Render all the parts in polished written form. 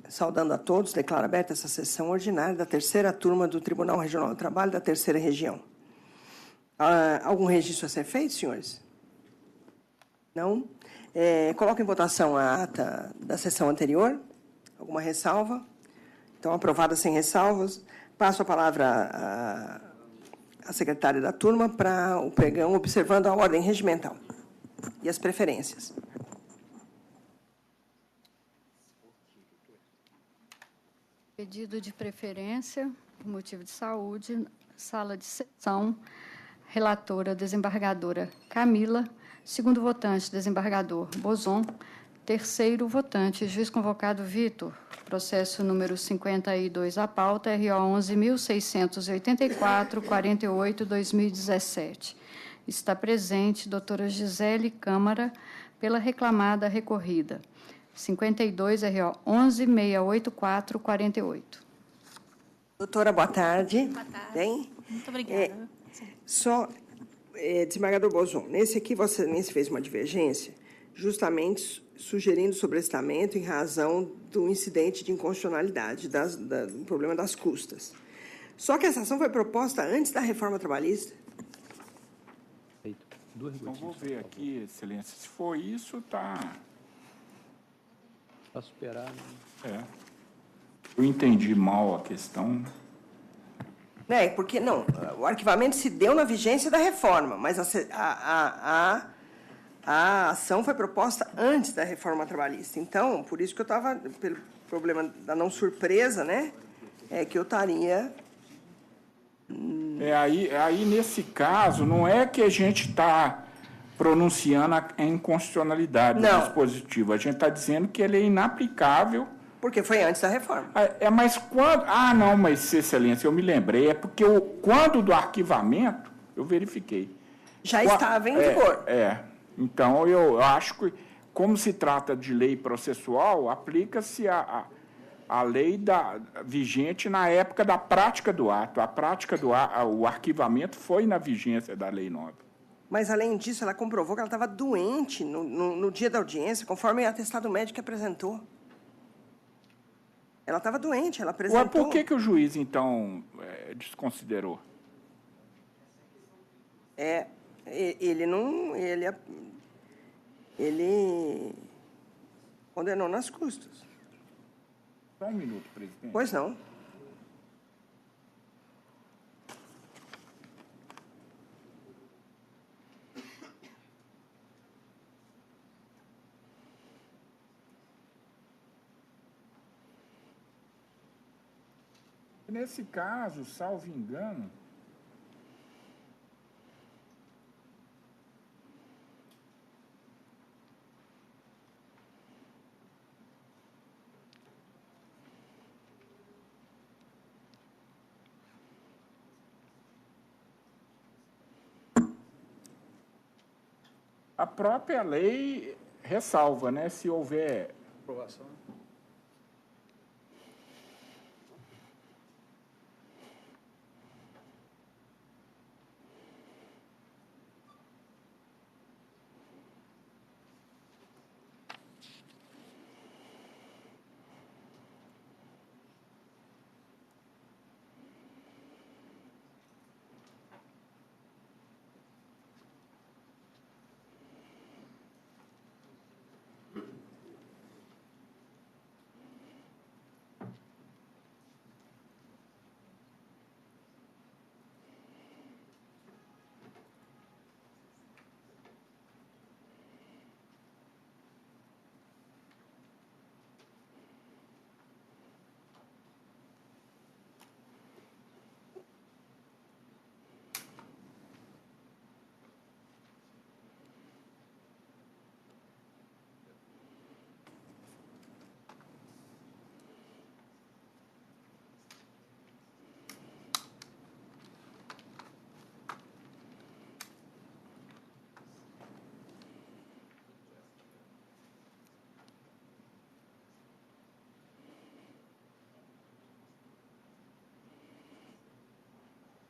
Saudando a todos, declaro aberta essa sessão ordinária da terceira turma do Tribunal Regional do Trabalho da Terceira Região. Algum registro a ser feito, senhores? Não? Coloco em votação a ata da sessão anterior. Alguma ressalva? Então, aprovada sem ressalvas. Passo a palavra à secretária da turma para o pregão, observando a ordem regimental e as preferências. Pedido de preferência, por motivo de saúde, sala de sessão, relatora, desembargadora Camila, segundo votante, desembargador Bozon, terceiro votante, juiz convocado Vitor, processo número 52 à pauta, RO 11.684-48-2017. Está presente doutora Gisele Câmara, pela reclamada recorrida. 52, RO 11.684-48. Doutora, boa tarde. Boa tarde. Bem? Muito obrigada. Desembargador Bozon, nesse aqui você fez uma divergência, justamente sugerindo sobrestamento em razão do incidente de inconstitucionalidade, do problema das custas. Só que essa ação foi proposta antes da reforma trabalhista. Então, vou ver aqui, excelência. Se for isso, está... Para superar, né? Eu entendi mal a questão. Porque não, o arquivamento se deu na vigência da reforma, mas a ação foi proposta antes da reforma trabalhista. Então, por isso que eu estava, pelo problema da não surpresa, né, que eu estaria... Aí, nesse caso, não é que a gente está pronunciando a inconstitucionalidade do dispositivo. A gente está dizendo que ele é inaplicável. Porque foi antes da reforma. Mas quando... não, mas, excelência, eu me lembrei. É porque quando do arquivamento, eu verifiquei. Já estava em vigor. Então, eu acho que, como se trata de lei processual, aplica-se a lei vigente na época da prática do ato. O arquivamento foi na vigência da Lei 9. Mas, além disso, ela comprovou que ela estava doente no dia da audiência, conforme o atestado médico que apresentou. Ela estava doente, ela apresentou... Por que o juiz, então, desconsiderou? Ele não... Ele condenou nas custas. Só um minuto, presidente. Pois não. Nesse caso, salvo engano, a própria lei ressalva, né, se houver Aprovação.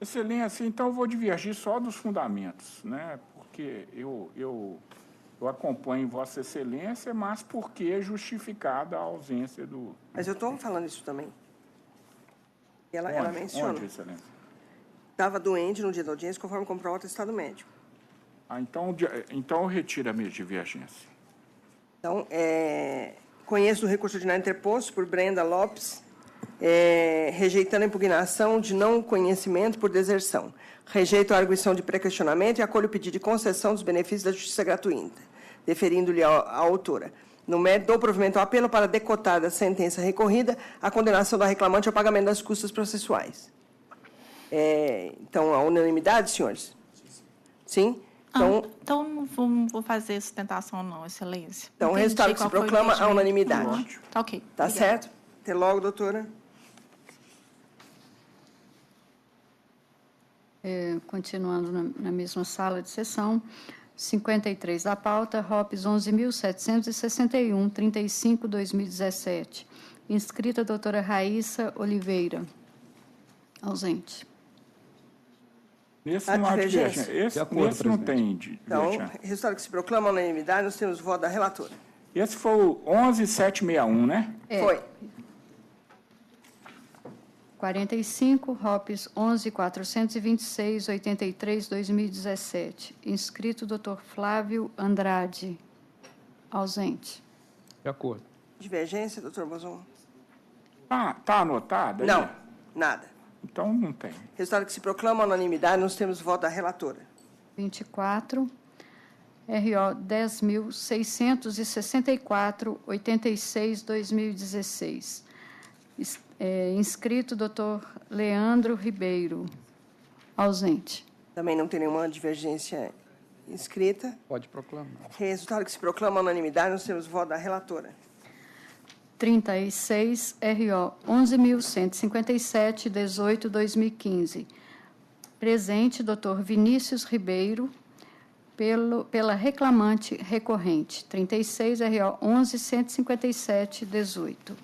Excelência, então eu vou divergir só dos fundamentos, né? Porque eu Eu acompanho Vossa Excelência, mas porque é justificada a ausência do... Mas eu estou falando isso também. Ela menciona. Onde, Excelência? Estava doente no dia da audiência, conforme comprova o atestado médico. Então eu retiro a minha divergência. Então, conheço o recurso ordinário interposto por Brenda Lopes, rejeitando a impugnação de não conhecimento por deserção. Rejeito a arguição de pré-questionamento e acolho o pedido de concessão dos benefícios da justiça gratuita, deferindo-lhe à autora. No mérito, dou provimento ao apelo para decotar da sentença recorrida a condenação da reclamante ao pagamento das custas processuais. Então, a unanimidade, senhores? Sim? Então não vou fazer sustentação, não, Excelência. Então, o resultado que se proclama a unanimidade. Tá ok. Tá Obrigada. certo? Até logo, doutora. Continuando na mesma sala de sessão, 53 da pauta, ROPS 11.761, 35/2017. Inscrita a doutora Raíssa Oliveira. Ausente. Nesse não há divergência. Esse não tem Então, divergência. resultado que se proclama a unanimidade, nós temos o voto da relatora. Esse foi o 11.761, né? Foi. 45, ROPS 11.426, 83/2017. Inscrito Dr. Flávio Andrade. Ausente. De acordo. Divergência, doutor Bozon? Tá anotado aí? Não, nada. Então não tem. Resultado que se proclama a unanimidade, nós temos o voto da relatora. 24, RO 10.664, 86/2016. Inscrito Dr. Leandro Ribeiro. Ausente. Também não tem nenhuma divergência inscrita. Pode proclamar. Resultado que se proclama a unanimidade, nós temos o voto da relatora. 36, RO 11.157, 18/2015. Presente, Dr. Vinícius Ribeiro, pela reclamante recorrente. 36, RO 11.157, 18.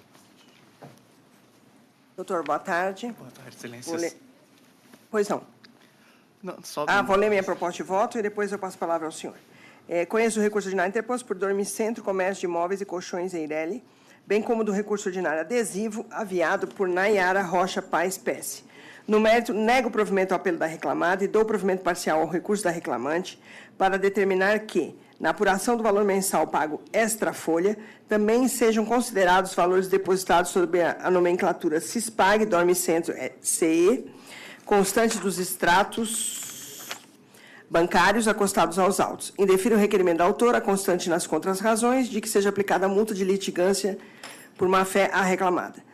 Doutor, boa tarde. Boa tarde, Excelência. Pois não. Não, só Vou ler minha proposta de voto e depois eu passo a palavra ao senhor. Conheço o recurso ordinário interposto por Dormicentro, Comércio de Imóveis e Colchões Eireli, bem como do recurso ordinário adesivo, aviado por Nayara Rocha Paes Pesce. No mérito, nego o provimento ao apelo da reclamada e dou provimento parcial ao recurso da reclamante para determinar que, na apuração do valor mensal pago extra-folha, também sejam considerados os valores depositados sob a nomenclatura CISPAG, Dormicentro CE, constante dos extratos bancários acostados aos autos. Indefiro o requerimento da autora, constante nas contras-razões, de que seja aplicada a multa de litigância por má-fé à reclamada.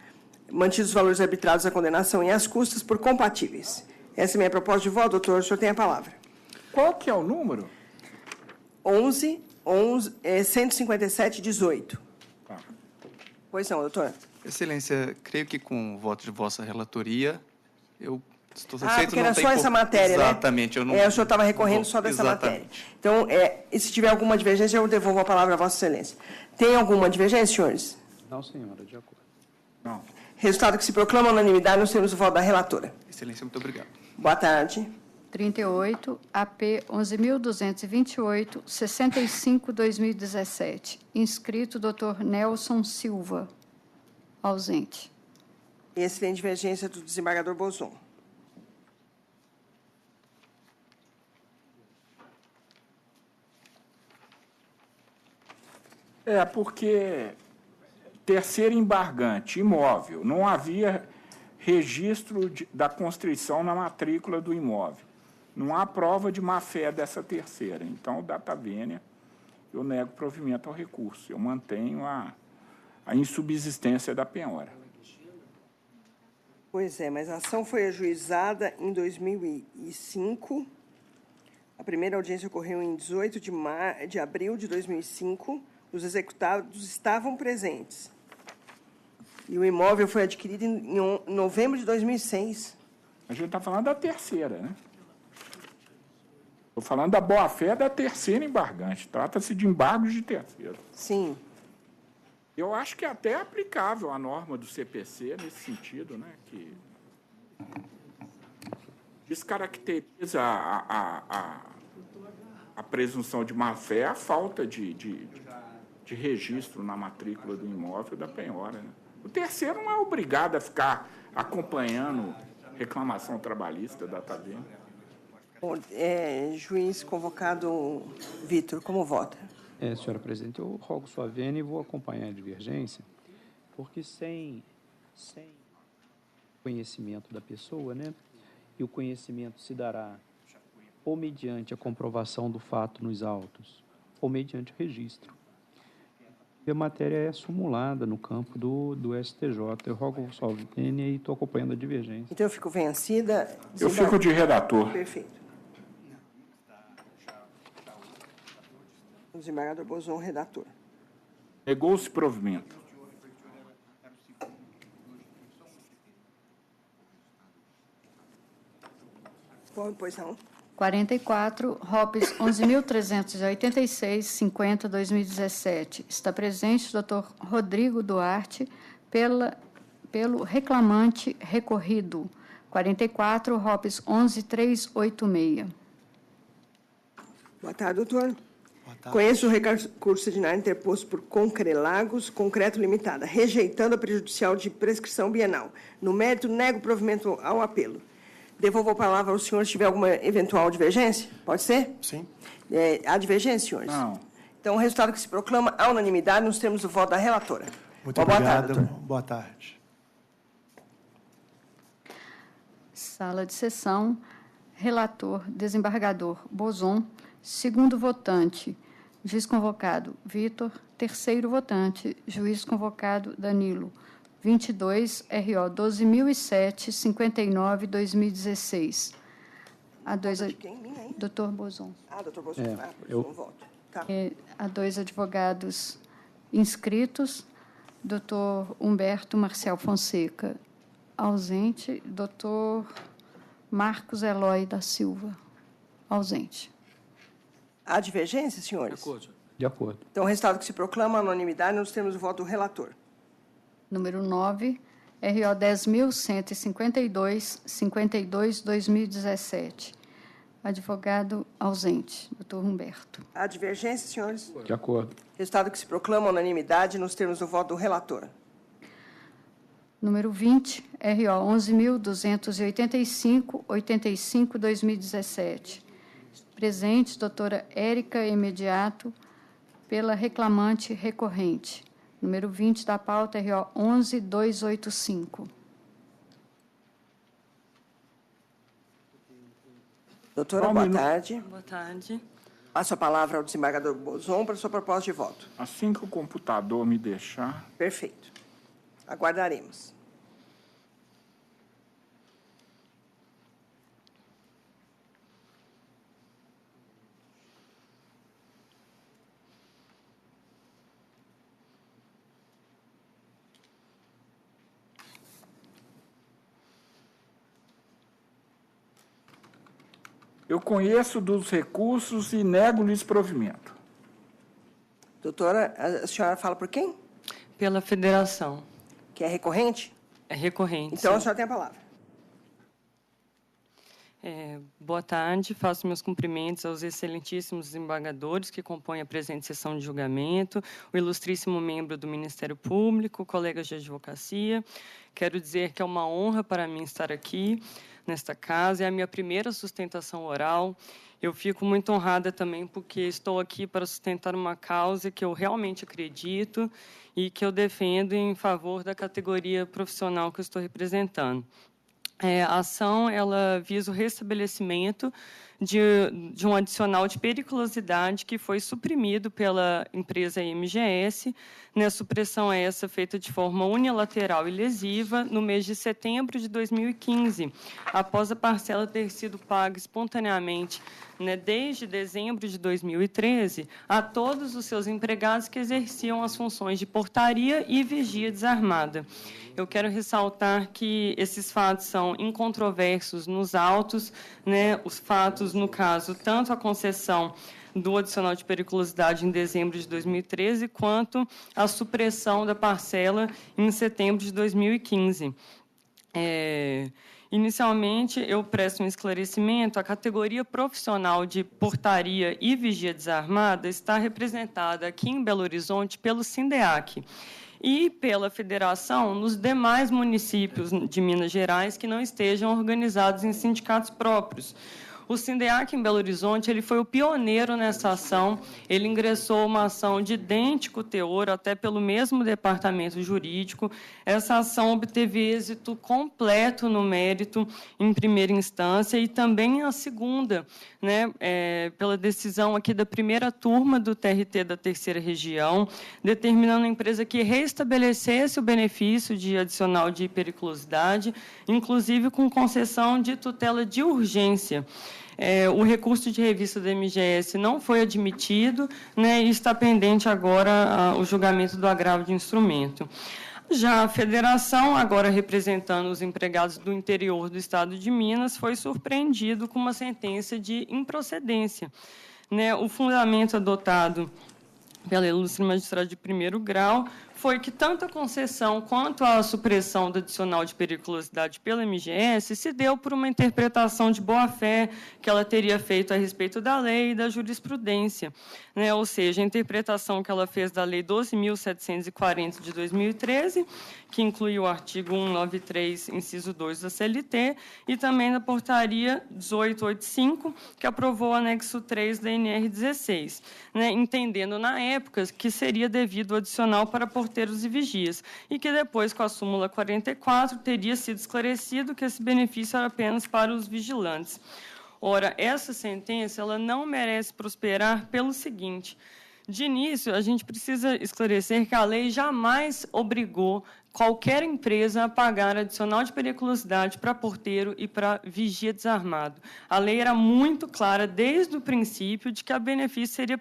Mantidos os valores arbitrados à condenação e às custas por compatíveis. Essa é a minha proposta de voto, doutor. O senhor tem a palavra. Qual que é o número? 157, 18. Tá. Pois não, doutor. Excelência, creio que com o voto de vossa relatoria, eu estou satisfeito. Porque era só essa matéria, Exatamente. né? Eu não... O senhor estava recorrendo só dessa matéria. Então, e se tiver alguma divergência, eu devolvo a palavra a vossa excelência. Tem alguma divergência, senhores? Não, senhora, de acordo. Não. Resultado que se proclama a unanimidade, nós temos o voto da relatora. Excelência, muito obrigado. Boa tarde. 38, AP 11.228, 65/2017. Inscrito Dr. Nelson Silva. Ausente. Esse tem divergência do desembargador Bozon. Porque terceiro embargante, imóvel, não havia registro da constrição na matrícula do imóvel. Não há prova de má-fé dessa terceira. Então, data vênia, eu nego provimento ao recurso. Eu mantenho a insubsistência da penhora. Pois é, mas a ação foi ajuizada em 2005. A primeira audiência ocorreu em 18 de abril de 2005. Os executados estavam presentes. E o imóvel foi adquirido em novembro de 2006. A gente está falando da terceira, né? Estou falando da boa-fé da terceira embargante. Trata-se de embargos de terceiro. Sim. Eu acho que é até aplicável a norma do CPC nesse sentido, né? Que descaracteriza a a presunção de má-fé é a falta de registro na matrícula do imóvel da penhora. Né? O terceiro não é obrigado a ficar acompanhando reclamação trabalhista da taverna. Juiz convocado Vitor, como vota? Senhora presidente, eu rogo sua vênia e vou acompanhar a divergência, porque sem conhecimento da pessoa, né, e o conhecimento se dará ou mediante a comprovação do fato nos autos, ou mediante registro. E a matéria é sumulada no campo do STJ. Eu rogo sua vênia e estou acompanhando a divergência. Então, eu fico vencida. Eu fico de redator. Perfeito. O desembargador Bozon, redator. Negou-se provimento. Pois não. 44, ROPS 11.386, 50, 2017. Está presente o doutor Rodrigo Duarte, pelo reclamante recorrido. 44, ROPS 11.386. Boa tarde, doutor. Boa tarde. Conheço o recurso ordinário interposto por Concrelagos, Concreto Limitada, rejeitando a prejudicial de prescrição bienal. No mérito, nego o provimento ao apelo. Devolvo a palavra ao senhor se tiver alguma eventual divergência. Pode ser? Sim. Há divergência, senhores? Não. Então, o resultado que se proclama a unanimidade nos termos do voto da relatora. Muito Boa obrigado. tarde, doutor. Boa tarde. Sala de sessão. Relator, desembargador Bozon. Segundo votante, juiz convocado Vitor. Terceiro votante, juiz convocado Danilo. 22, RO 12.007, 59, 2016. A dois, De quem? Minha, hein? doutor Bozon. Doutor Bozon. eu- Não voto. Tá. Há dois advogados inscritos. Doutor Humberto Marcial Fonseca, ausente. Doutor Marcos Eloy da Silva, ausente. Há divergência, senhores? De acordo. Então, o resultado que se proclama a unanimidade nos termos do voto do relator. Número 9, RO 10.152, 52, 2017. Advogado ausente, doutor Humberto. Há divergência, senhores? De acordo. Resultado que se proclama a unanimidade nos termos do voto do relator. Número 20, RO 11.285, 85, 2017. Presente, doutora Érica Imediato, pela reclamante recorrente. Número 20 da pauta, RO 11.285. Doutora, boa tarde. Boa tarde. Passo a palavra ao desembargador Bozon para a sua proposta de voto. Assim que o computador me deixar, Perfeito. Aguardaremos. eu conheço dos recursos e nego-lhes provimento. Doutora, a senhora fala por quem? Pela federação. Que é recorrente? É recorrente. Então, a sim. senhora tem a palavra. Boa tarde. Faço meus cumprimentos aos excelentíssimos desembargadores que compõem a presente sessão de julgamento, o ilustríssimo membro do Ministério Público, colegas de advocacia. Quero dizer que é uma honra para mim estar aqui nesta casa. É a minha primeira sustentação oral. Eu fico muito honrada também porque estou aqui para sustentar uma causa que eu realmente acredito e que eu defendo em favor da categoria profissional que eu estou representando. A ação ela visa o restabelecimento de um adicional de periculosidade que foi suprimido pela empresa MGS, supressão essa feita de forma unilateral e lesiva no mês de setembro de 2015, após a parcela ter sido paga espontaneamente desde dezembro de 2013 a todos os seus empregados que exerciam as funções de portaria e vigia desarmada. Eu quero ressaltar que esses fatos são incontroversos nos autos, os fatos, no caso, tanto a concessão do adicional de periculosidade em dezembro de 2013, quanto a supressão da parcela em setembro de 2015. Inicialmente, eu presto um esclarecimento. A categoria profissional de portaria e vigia desarmada está representada aqui em Belo Horizonte pelo SINDEAC e pela federação nos demais municípios de Minas Gerais que não estejam organizados em sindicatos próprios. O SINDEAC em Belo Horizonte ele foi o pioneiro nessa ação. Ele ingressou uma ação de idêntico teor, até pelo mesmo departamento jurídico. Essa ação obteve êxito completo no mérito em primeira instância e também a segunda, né, pela decisão aqui da primeira turma do TRT da terceira região, determinando a empresa que restabelecesse o benefício de adicional de periculosidade, inclusive com concessão de tutela de urgência. O recurso de revista do MGS não foi admitido, né, e está pendente agora o julgamento do agravo de instrumento. Já a federação, agora representando os empregados do interior do Estado de Minas, foi surpreendido com uma sentença de improcedência. Né, o fundamento adotado pela ilustre magistrada de primeiro grau foi que tanto a concessão quanto a supressão do adicional de periculosidade pela MGS se deu por uma interpretação de boa-fé que ela teria feito a respeito da lei e da jurisprudência, né? Ou seja, a interpretação que ela fez da Lei 12.740 de 2013, que inclui o artigo 193, inciso 2 da CLT, e também da Portaria 1885, que aprovou o anexo 3 da NR 16, né? Entendendo na época que seria devido o adicional para porteiros e vigias, e que depois, com a súmula 44, teria sido esclarecido que esse benefício era apenas para os vigilantes. Ora, essa sentença ela não merece prosperar pelo seguinte: de início, a gente precisa esclarecer que a lei jamais obrigou qualquer empresa a pagar adicional de periculosidade para porteiro e para vigia desarmado. A lei era muito clara desde o princípio de que a benefício seria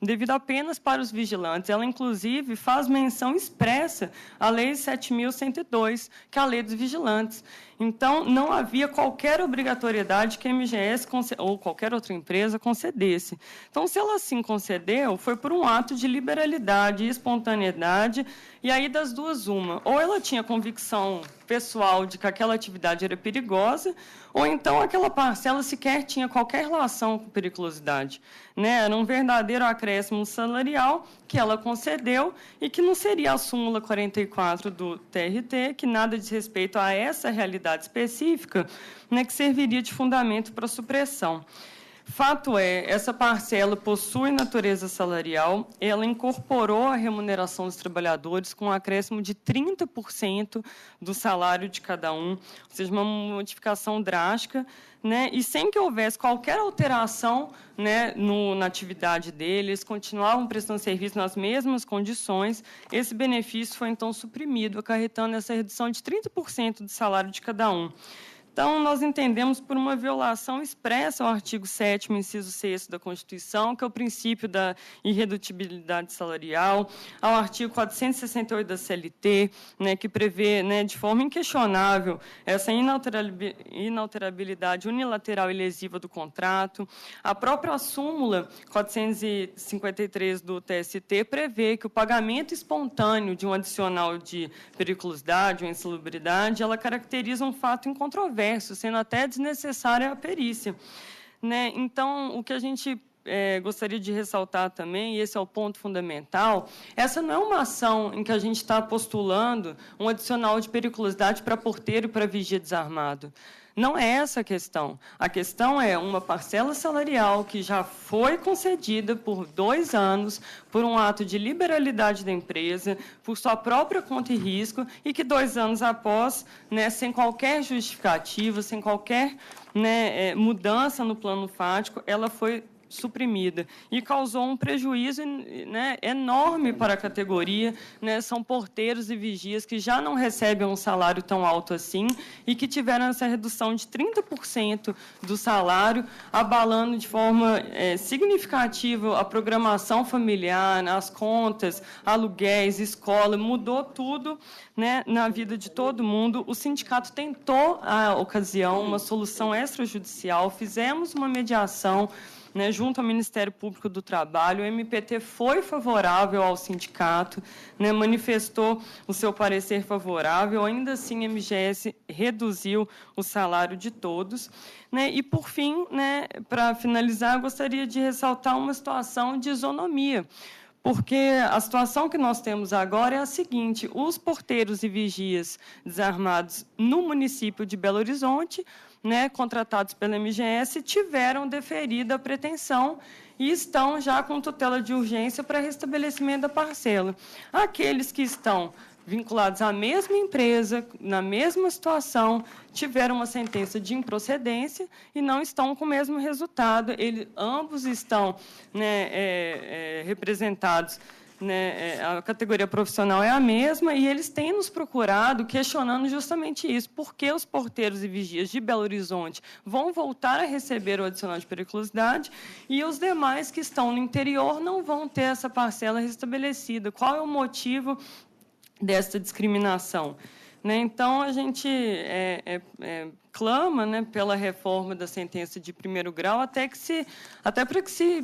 devido apenas para os vigilantes. Ela, inclusive, faz menção expressa à Lei 7.102, que é a Lei dos Vigilantes. Então, não havia qualquer obrigatoriedade que a MGS ou qualquer outra empresa concedesse. Então, se ela assim concedeu, foi por um ato de liberalidade e espontaneidade, e aí das duas uma. Ou ela tinha convicção pessoal de que aquela atividade era perigosa, ou então aquela parcela sequer tinha qualquer relação com periculosidade, né? Era um verdadeiro acréscimo salarial que ela concedeu e que não seria a súmula 44 do TRT, que nada diz respeito a essa realidade específica, né, que serviria de fundamento para a supressão. Fato é, essa parcela possui natureza salarial, ela incorporou a remuneração dos trabalhadores com um acréscimo de 30% do salário de cada um, ou seja, uma modificação drástica, né, e sem que houvesse qualquer alteração, né, na atividade deles, continuavam prestando serviço nas mesmas condições, esse benefício foi, então, suprimido, acarretando essa redução de 30% do salário de cada um. Então, nós entendemos por uma violação expressa ao artigo 7º, inciso 6º da Constituição, que é o princípio da irredutibilidade salarial, ao artigo 468 da CLT, né, que prevê, né, de forma inquestionável essa inalterabilidade unilateral e lesiva do contrato. A própria súmula 453 do TST prevê que o pagamento espontâneo de um adicional de periculosidade ou insalubridade, ela caracteriza um fato incontroverso, sendo até desnecessária a perícia, né? Então, o que a gente gostaria de ressaltar também, e esse é o ponto fundamental, essa não é uma ação em que a gente está postulando um adicional de periculosidade para porteiro e para vigia desarmado. Não é essa a questão. A questão é uma parcela salarial que já foi concedida por 2 anos, por um ato de liberalidade da empresa, por sua própria conta e risco, e que 2 anos após, né, sem qualquer justificativa, sem qualquer, né, mudança no plano fático, ela foi suprimida e causou um prejuízo, né, enorme para a categoria, né? São porteiros e vigias que já não recebem um salário tão alto assim e que tiveram essa redução de 30% do salário, abalando de forma significativa a programação familiar, as contas, aluguéis, escola, mudou tudo, né, na vida de todo mundo. O sindicato tentou, à ocasião, uma solução extrajudicial, fizemos uma mediação, né, junto ao Ministério Público do Trabalho. O MPT foi favorável ao sindicato, né, manifestou o seu parecer favorável, ainda assim a MGS reduziu o salário de todos. Né, e, por fim, né, para finalizar, eu gostaria de ressaltar uma situação de isonomia, porque a situação que nós temos agora é a seguinte: os porteiros e vigias desarmados no município de Belo Horizonte, né, contratados pela MGS, tiveram deferida a pretensão e estão já com tutela de urgência para restabelecimento da parcela. Aqueles que estão vinculados à mesma empresa, na mesma situação, tiveram uma sentença de improcedência e não estão com o mesmo resultado. Ambos estão, né, representados, né, a categoria profissional é a mesma, e eles têm nos procurado questionando justamente isso: por que os porteiros e vigias de Belo Horizonte vão voltar a receber o adicional de periculosidade e os demais que estão no interior não vão ter essa parcela restabelecida? Qual é o motivo desta discriminação? Né, então, a gente clama, né, pela reforma da sentença de primeiro grau, até para que se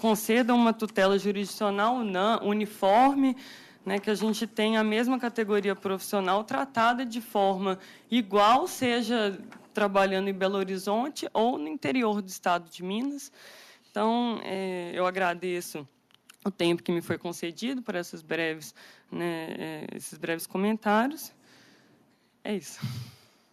conceda uma tutela jurisdicional uniforme, né, que a gente tenha a mesma categoria profissional tratada de forma igual, seja trabalhando em Belo Horizonte ou no interior do estado de Minas. Então, eu agradeço o tempo que me foi concedido para esses breves comentários. É isso.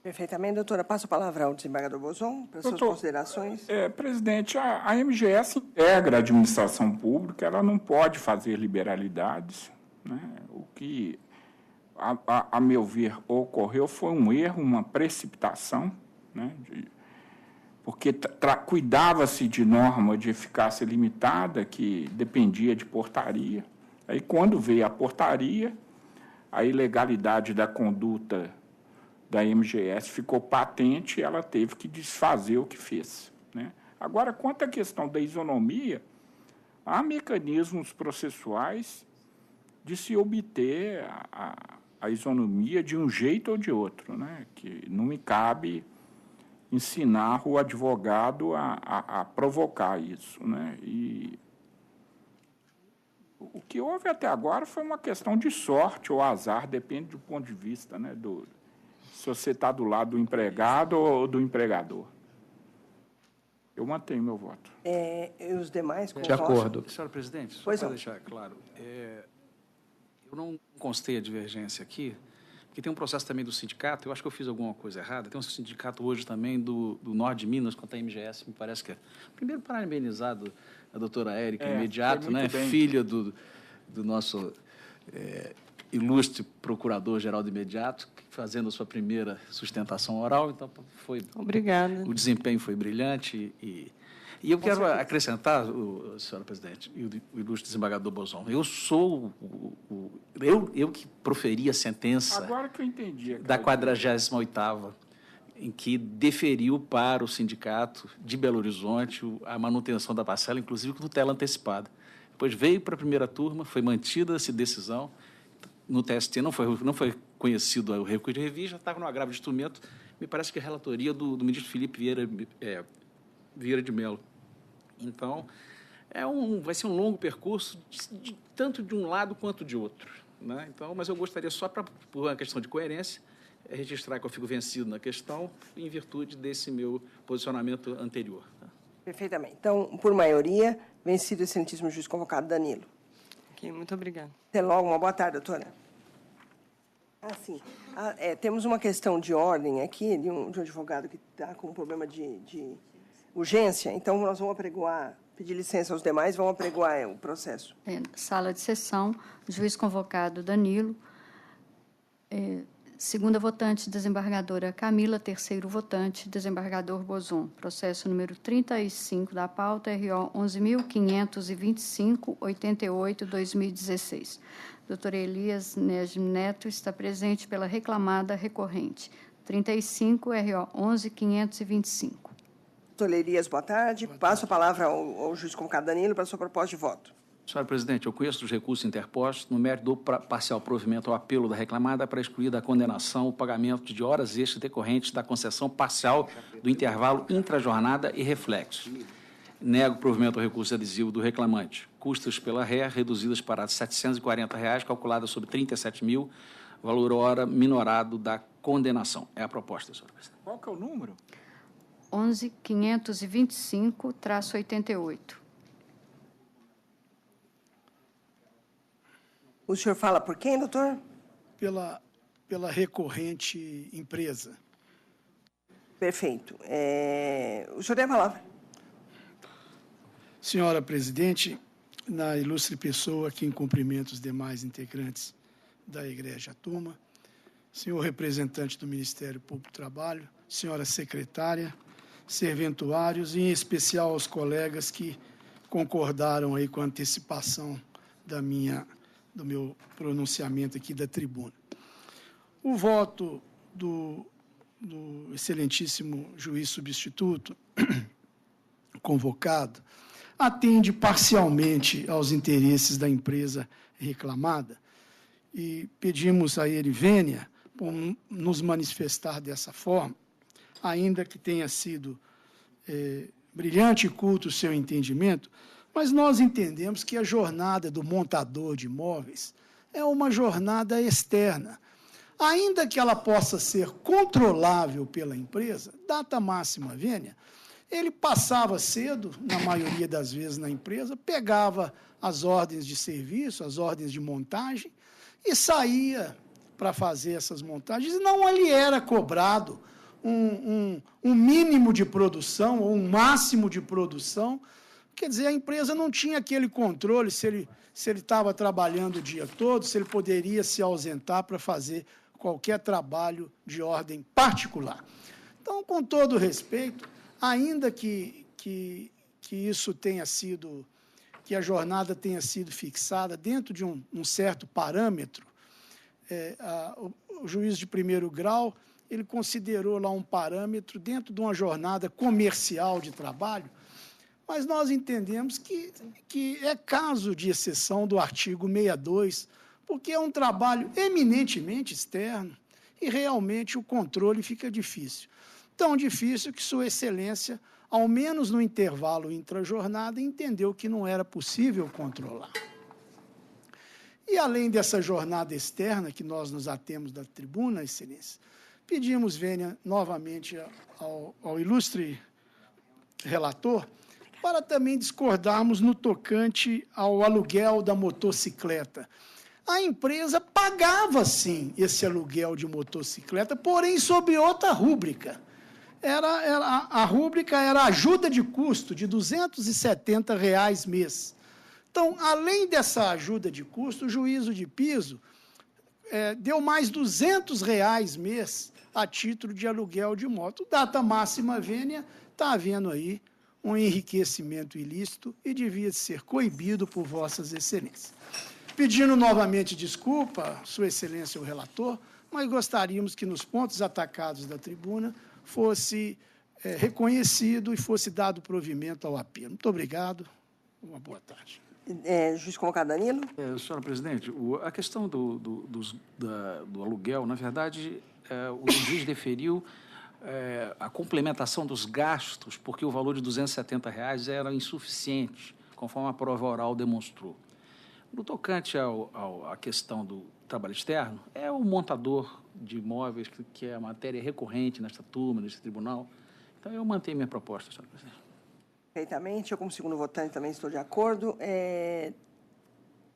Perfeitamente, doutora. Passo a palavra ao desembargador Bozon para suas considerações. Presidente, a MGS integra a administração pública, ela não pode fazer liberalidades. Né? O que, a meu ver, ocorreu foi um erro, uma precipitação, né? Porque cuidava-se de norma de eficácia limitada, que dependia de portaria. Aí, quando veio a portaria, a ilegalidade da conduta da MGS ficou patente e ela teve que desfazer o que fez. Né? Agora, quanto à questão da isonomia, há mecanismos processuais de se obter a isonomia de um jeito ou de outro, né? Que não me cabe ensinar o advogado a provocar isso. Né? E o que houve até agora foi uma questão de sorte ou azar, depende do ponto de vista, né, se você está do lado do empregado ou do empregador. Eu mantenho meu voto. E os demais? De acordo. Senhora presidente, só Pois para não. deixar claro, eu não constei a divergência aqui, porque tem um processo também do sindicato. Eu acho que eu fiz alguma coisa errada. Tem um sindicato hoje também do Norte de Minas contra a MGS, me parece que é. Primeiro, parabenizado a doutora Érica, imediato, né, filha do nosso ilustre procurador-geral de imediato, fazendo a sua primeira sustentação oral. Então, Obrigada. O desempenho foi brilhante. E eu quero acrescentar, senhora presidente, e o ilustre desembargador Bozon, eu sou eu que proferi a sentença Agora que eu entendi, da 48ª, em que deferiu para o sindicato de Belo Horizonte a manutenção da parcela, inclusive com tutela antecipada. Depois veio para a primeira turma, foi mantida essa decisão. No TST não foi conhecido o recurso de revista, já estava no agravo de instrumento. Me parece que a relatoria do ministro Felipe Vieira de Mello. Então, vai ser um longo percurso, tanto de um lado quanto de outro. Né? Então, mas eu gostaria só, por uma questão de coerência, registrar que eu fico vencido na questão em virtude desse meu posicionamento anterior. Tá? Perfeitamente. Então, por maioria, vencido o excelentíssimo juiz convocado Danilo. Okay, muito obrigada. Até logo. Uma boa tarde, doutora. Sim. Temos uma questão de ordem aqui, de um advogado que está com um problema de urgência. Então, nós vamos apregoar, pedir licença aos demais, vamos apregoar o processo. Sala de sessão, juiz convocado Danilo. Segunda votante, desembargadora Camila. Terceiro votante, desembargador Bozon. Processo número 35 da pauta, RO 11.525/88/2016. Doutor Elias Neto está presente pela reclamada recorrente. 35, RO 11.525. Doutor Elias, boa tarde. Passo a palavra ao juiz convocado Danilo para a sua proposta de voto. Senhora presidente, eu conheço dos recursos interpostos no mérito do parcial provimento ao apelo da reclamada para excluir da condenação o pagamento de horas extras decorrentes da concessão parcial do intervalo intrajornada e reflexos. Nego o provimento ao recurso adesivo do reclamante. Custas pela ré reduzidas para R$ 740, calculadas sobre 37 mil, valor hora minorado da condenação. É a proposta, senhora presidente. Qual que é o número? 11.525-88. O senhor fala por quem, doutor? Pela recorrente empresa. Perfeito. O senhor tem a palavra. Senhora presidente, na ilustre pessoa que em cumprimento os demais integrantes da Egrégia Turma, senhor representante do Ministério Público do Trabalho, senhora secretária, serventuários e, em especial, aos colegas que concordaram aí com a antecipação do meu pronunciamento aqui da tribuna. O voto do excelentíssimo juiz substituto convocado atende parcialmente aos interesses da empresa reclamada e pedimos a ele vênia por nos manifestar dessa forma, ainda que tenha sido brilhante e culto o seu entendimento, mas nós entendemos que a jornada do montador de imóveis é uma jornada externa. Ainda que ela possa ser controlável pela empresa, data máxima vênia, ele passava cedo, na maioria das vezes na empresa, pegava as ordens de serviço, as ordens de montagem, e saía para fazer essas montagens, e não lhe era cobrado um mínimo de produção ou um máximo de produção. Quer dizer, a empresa não tinha aquele controle se ele estava trabalhando o dia todo, se ele poderia se ausentar para fazer qualquer trabalho de ordem particular. Então, com todo respeito, ainda que isso tenha sido, que a jornada tenha sido fixada dentro de um certo parâmetro, o juiz de primeiro grau, ele considerou lá um parâmetro dentro de uma jornada comercial de trabalho, mas nós entendemos que é caso de exceção do artigo 62, porque é um trabalho eminentemente externo e realmente o controle fica difícil. Tão difícil que Sua Excelência, ao menos no intervalo intrajornada, entendeu que não era possível controlar. E, além dessa jornada externa que nós nos atemos da tribuna, Excelência, pedimos vênia novamente ao ilustre relator para também discordarmos no tocante ao aluguel da motocicleta. A empresa pagava, sim, esse aluguel de motocicleta, porém sob outra rúbrica. A rúbrica era ajuda de custo de R$ 270 mês. Então, além dessa ajuda de custo, o juízo de piso deu mais R$ 200 mês a título de aluguel de moto. Data máxima vênia, está havendo aí um enriquecimento ilícito e devia ser coibido por vossas excelências. Pedindo novamente desculpa, Sua Excelência, o relator, mas gostaríamos que nos pontos atacados da tribuna fosse reconhecido e fosse dado provimento ao apelo. Muito obrigado. Uma boa tarde. Juiz convocado Danilo. Senhora presidente, a questão do aluguel, na verdade, o juiz deferiu a complementação dos gastos, porque o valor de R$ 270 era insuficiente, conforme a prova oral demonstrou. No tocante à questão do trabalho externo, é o montador de imóveis que é a matéria recorrente nesta turma, nesse tribunal. Então, eu mantenho minha proposta, senhora presidente. Perfeitamente. Eu, como segundo votante, também estou de acordo.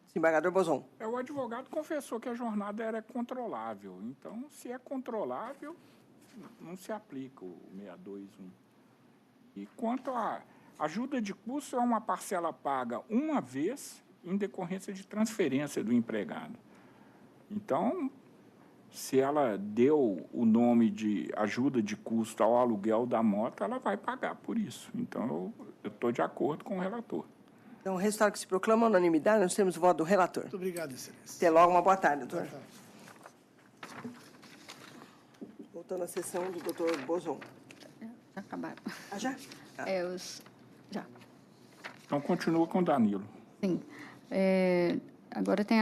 Desembargador Bozon. O advogado confessou que a jornada era controlável. Então, se é controlável, não se aplica o 621. E quanto à ajuda de custo, é uma parcela paga uma vez em decorrência de transferência do empregado. Então, se ela deu o nome de ajuda de custo ao aluguel da moto, ela vai pagar por isso. Então, eu estou de acordo com o relator. Então, o resultado que se proclama unanimidade, nós temos o voto do relator. Muito obrigado, Excelência. Até logo, uma boa tarde, doutor. Boa tarde. Voltando à sessão do doutor Bozon. Já acabaram. Ah, já? Já. Então, continua com o Danilo. Sim. Agora tem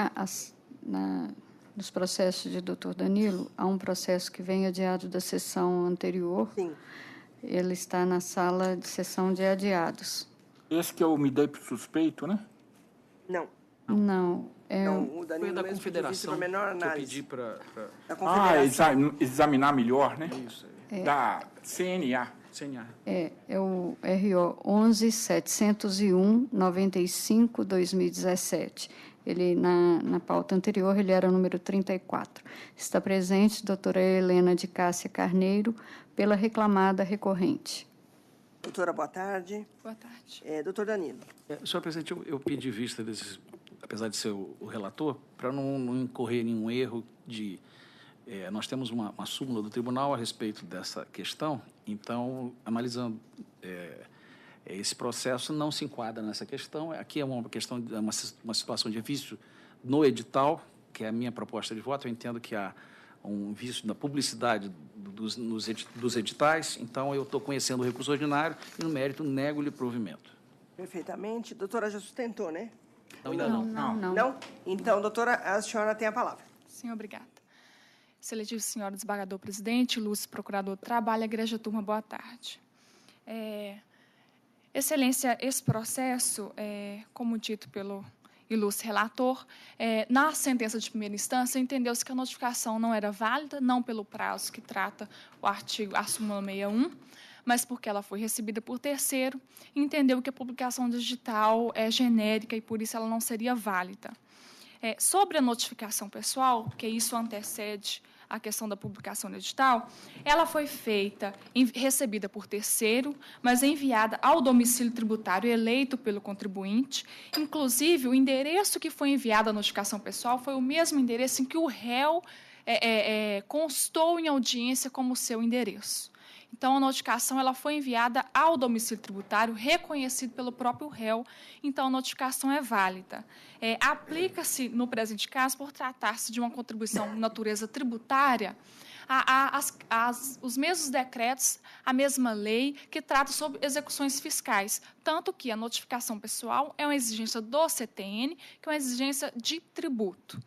nos processos de doutor Danilo, há um processo que vem adiado da sessão anterior. Sim. Ele está na sala de sessão de adiados. Esse que eu me dei para suspeito, né? Não. Não. Não, o Danilo Foi da mesmo pediu visto Confederação para menor que eu análise. pedi para... Da Confederação. Examinar melhor, né? Isso, Da CNA. CNA. É o RO 11.701.95/2017. Ele, na pauta anterior, ele era o número 34. Está presente doutora Helena de Cássia Carneiro, pela reclamada recorrente. Doutora, boa tarde. Boa tarde. Doutor Danilo. Senhor presidente, eu pedi vista desses, apesar de ser o relator, para não incorrer em nenhum erro de... nós temos uma súmula do tribunal a respeito dessa questão, então, analisando esse processo, não se enquadra nessa questão. Aqui é uma questão, uma situação de vício no edital, que é a minha proposta de voto. Eu entendo que há um vício na publicidade dos editais, então eu estou conhecendo o recurso ordinário e, no mérito, nego-lhe provimento. Perfeitamente. Doutora, já sustentou, né? Ainda não. Não? Então, doutora, a senhora tem a palavra. Sim, obrigada. Excelentíssimo senhor desembargador-presidente, Lúcio Procurador do Trabalho, Igreja Turma, boa tarde. Excelência, esse processo, como dito pelo ilustre relator, na sentença de primeira instância, entendeu-se que a notificação não era válida, não pelo prazo que trata o artigo, a súmula 61, mas porque ela foi recebida por terceiro, entendeu que a publicação digital é genérica e, por isso, ela não seria válida. Sobre a notificação pessoal, que isso antecede a questão da publicação no edital, ela foi feita, recebida por terceiro, mas enviada ao domicílio tributário eleito pelo contribuinte. Inclusive, o endereço que foi enviada a notificação pessoal foi o mesmo endereço em que o réu constou em audiência como seu endereço. Então, a notificação ela foi enviada ao domicílio tributário, reconhecido pelo próprio réu, então a notificação é válida. Aplica-se, no presente caso, por tratar-se de uma contribuição de natureza tributária, os mesmos decretos, a mesma lei que trata sobre execuções fiscais, tanto que a notificação pessoal é uma exigência do CTN, que é uma exigência de tributo.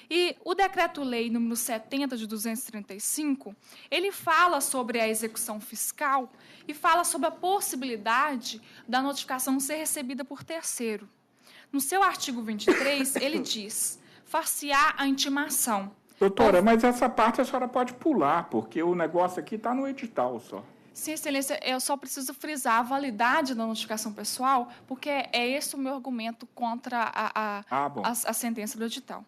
E o Decreto-Lei número 70 de 235, ele fala sobre a execução fiscal e fala sobre a possibilidade da notificação ser recebida por terceiro. No seu artigo 23, ele diz, far-se-á a intimação. Doutora, mas essa parte a senhora pode pular, porque o negócio aqui está no edital só. Sim, excelência, eu só preciso frisar a validade da notificação pessoal, porque é esse o meu argumento contra a sentença do edital.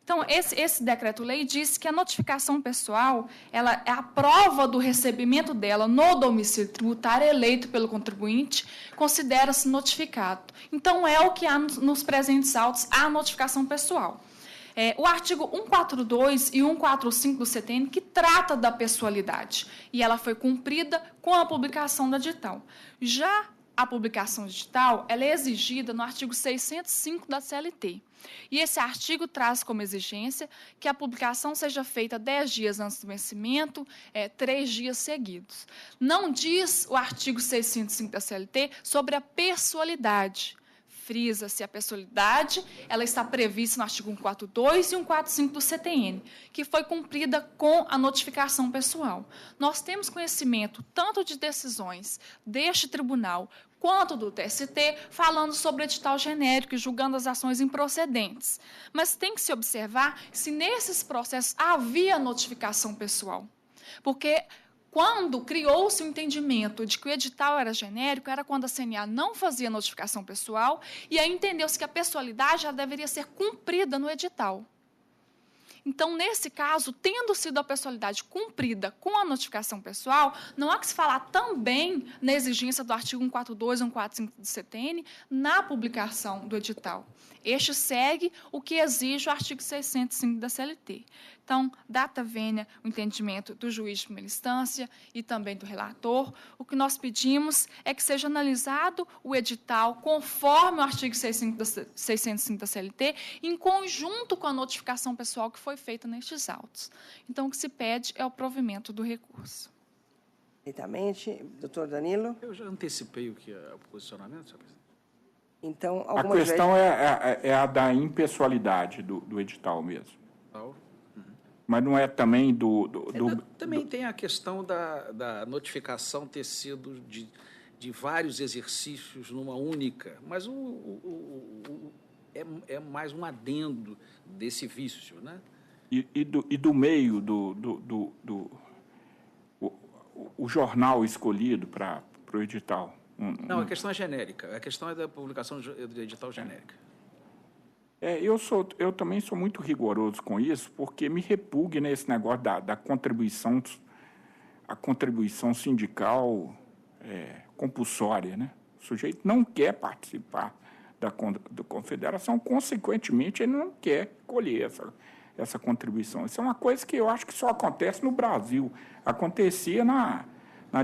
Então, esse decreto-lei diz que a notificação pessoal ela é a prova do recebimento dela no domicílio tributário eleito pelo contribuinte, considera-se notificado. Então, é o que há nos presentes autos a notificação pessoal. O artigo 142 e 145 do CTN, que trata da pessoalidade, e ela foi cumprida com a publicação do edital. Já a publicação digital ela é exigida no artigo 605 da CLT. E esse artigo traz como exigência que a publicação seja feita 10 dias antes do vencimento, 3 dias seguidos. Não diz o artigo 605 da CLT sobre a pessoalidade. Frisa-se a pessoalidade, ela está prevista no artigo 142 e 145 do CTN, que foi cumprida com a notificação pessoal. Nós temos conhecimento tanto de decisões deste tribunal quanto do TST, falando sobre edital genérico e julgando as ações improcedentes. Mas tem que se observar se nesses processos havia notificação pessoal. Porque quando criou-se o entendimento de que o edital era genérico, era quando a CNA não fazia notificação pessoal, e aí entendeu-se que a pessoalidade já deveria ser cumprida no edital. Então, nesse caso, tendo sido a pessoalidade cumprida com a notificação pessoal, não há que se falar também na exigência do artigo 142 e 145 do CTN na publicação do edital. Este segue o que exige o artigo 605 da CLT. Então, data vênia o entendimento do juiz de primeira instância e também do relator. O que nós pedimos é que seja analisado o edital conforme o artigo 605 da CLT, em conjunto com a notificação pessoal que foi feita nestes autos. Então, o que se pede é o provimento do recurso. Perfeitamente. Doutor Danilo? Eu já antecipei o que é o posicionamento, senhor presidente. Então, a questão é a da impessoalidade do edital mesmo. Mas não é também Também tem a questão da notificação ter sido de vários exercícios numa única, mas é mais um adendo desse vício, né? E do meio o jornal escolhido para o edital? Não, a questão é genérica. A questão é da publicação do edital genérica. Eu também sou muito rigoroso com isso, porque me repugna esse negócio da contribuição, a contribuição sindical compulsória, né? O sujeito não quer participar da confederação, consequentemente, ele não quer colher essa contribuição. Isso é uma coisa que eu acho que só acontece no Brasil. Acontecia na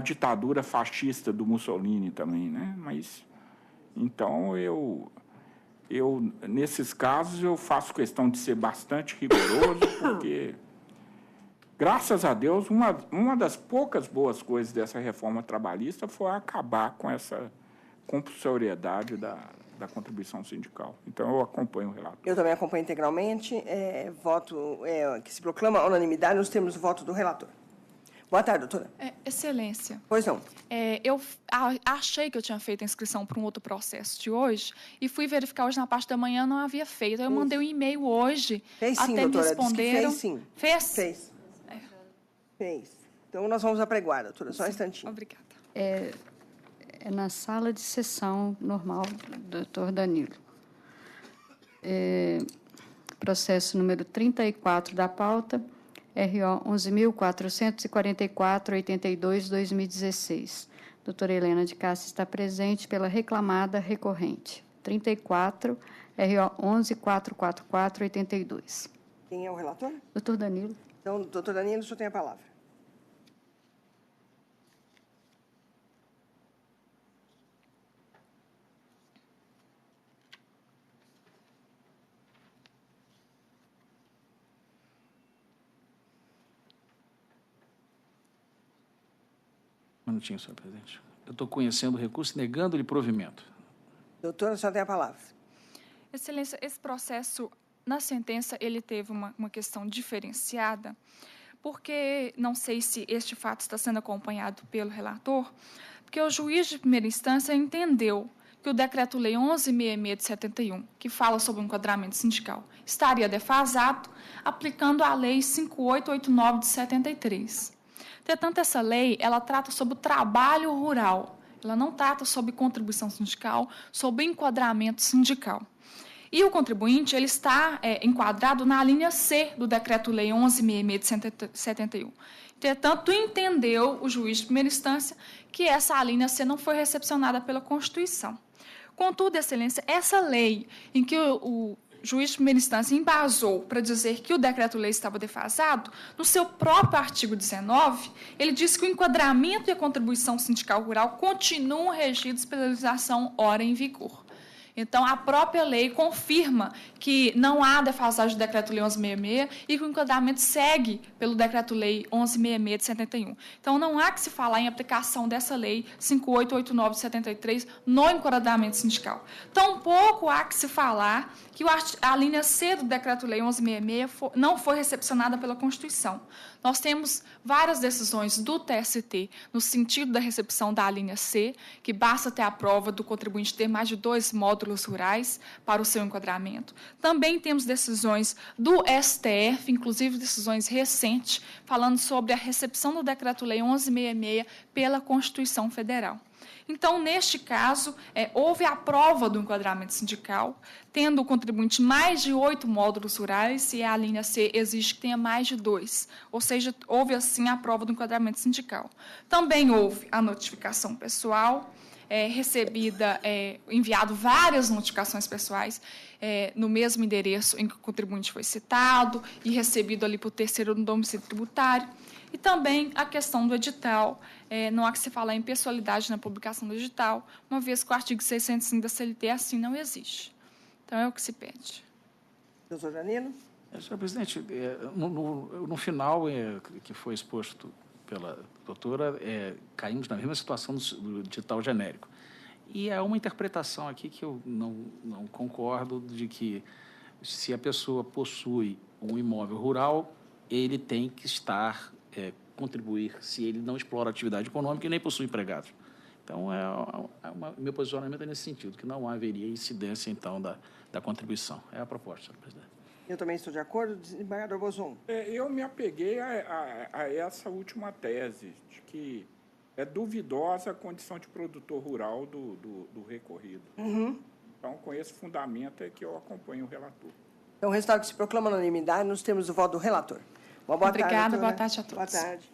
ditadura fascista do Mussolini também, né? Mas, então, nesses casos, eu faço questão de ser bastante rigoroso, porque, graças a Deus, uma das poucas boas coisas dessa reforma trabalhista foi acabar com essa compulsoriedade da contribuição sindical. Então, eu acompanho o relator. Eu também acompanho integralmente. Voto que se proclama unanimidade nos termos do voto do relator. Boa tarde, doutora. Excelência. Pois não. Eu achei que eu tinha feito a inscrição para um outro processo de hoje e fui verificar hoje na parte da manhã, não havia feito. Eu mandei um e-mail hoje. Fez sim, até doutora. me responderam. Diz que fez sim. Fez? Fez. Fez. Então, nós vamos apregoar, doutora. Só um instantinho. Obrigada. É na sala de sessão normal do doutor Danilo. Processo número 34 da pauta, RO 11.444/82/2016. Doutora Helena de Cássia está presente pela reclamada recorrente. 34, RO 11.444/82. Quem é o relator? Doutor Danilo. Então, doutor Danilo, o senhor tem a palavra. Um minutinho, senhor presidente. Eu estou conhecendo o recurso negando-lhe provimento. Doutora, a senhora tem a palavra. Excelência, esse processo, na sentença, ele teve uma questão diferenciada, porque não sei se este fato está sendo acompanhado pelo relator, porque o juiz de primeira instância entendeu que o Decreto-Lei 11.66 de 71, que fala sobre o enquadramento sindical, estaria defasado, aplicando a Lei 5.889 de 73. Entretanto, essa lei, ela trata sobre o trabalho rural, ela não trata sobre contribuição sindical, sobre enquadramento sindical. E o contribuinte, ele está enquadrado na linha C do Decreto-Lei 11.66 de 71. Entretanto, entendeu o juiz de primeira instância que essa linha C não foi recepcionada pela Constituição. Contudo, excelência, essa lei em que o juiz de primeira instância embasou para dizer que o decreto-lei estava defasado, no seu próprio artigo 19, ele diz que o enquadramento e a contribuição sindical rural continuam regidos pela legislação ora em vigor. Então, a própria lei confirma que não há defasagem do Decreto-Lei 11.66 e que o enquadramento segue pelo Decreto-Lei 11.66 de 71. Então, não há que se falar em aplicação dessa lei 5.889 de 73 no enquadramento sindical. Tampouco há que se falar que a linha C do Decreto-Lei 11.66 não foi recepcionada pela Constituição. Nós temos várias decisões do TST no sentido da recepção da linha C, que basta ter a prova do contribuinte ter mais de 2 módulos rurais para o seu enquadramento. Também temos decisões do STF, inclusive decisões recentes, falando sobre a recepção do Decreto-Lei 11.66 pela Constituição Federal. Então, neste caso, houve a prova do enquadramento sindical, tendo o contribuinte mais de 8 módulos rurais e a linha C exige que tenha mais de 2, ou seja, houve, assim, a prova do enquadramento sindical. Também houve a notificação pessoal, enviado várias notificações pessoais no mesmo endereço em que o contribuinte foi citado e recebido ali por terceiro no domicílio tributário. E também a questão do edital, não há que se falar em pessoalidade na publicação do edital, uma vez que o artigo 605 da CLT assim não existe. Então, é o que se pede. Doutor Danilo. Senhor presidente, no final que foi exposto pela doutora, caímos na mesma situação do edital genérico. E há uma interpretação aqui que eu não concordo, de que se a pessoa possui um imóvel rural, ele tem que contribuir se ele não explora atividade econômica e nem possui empregados. Então, meu posicionamento é nesse sentido, que não haveria incidência, então, da contribuição. É a proposta, senhor presidente. Eu também estou de acordo. Desembargador Bozon. Eu me apeguei a essa última tese, de que é duvidosa a condição de produtor rural do recorrido. Então, com esse fundamento é que eu acompanho o relator. Então, o resultado que se proclama unanimidade, nos termos do voto do relator. Boa Obrigada, tarde, boa tarde a todos. Boa tarde.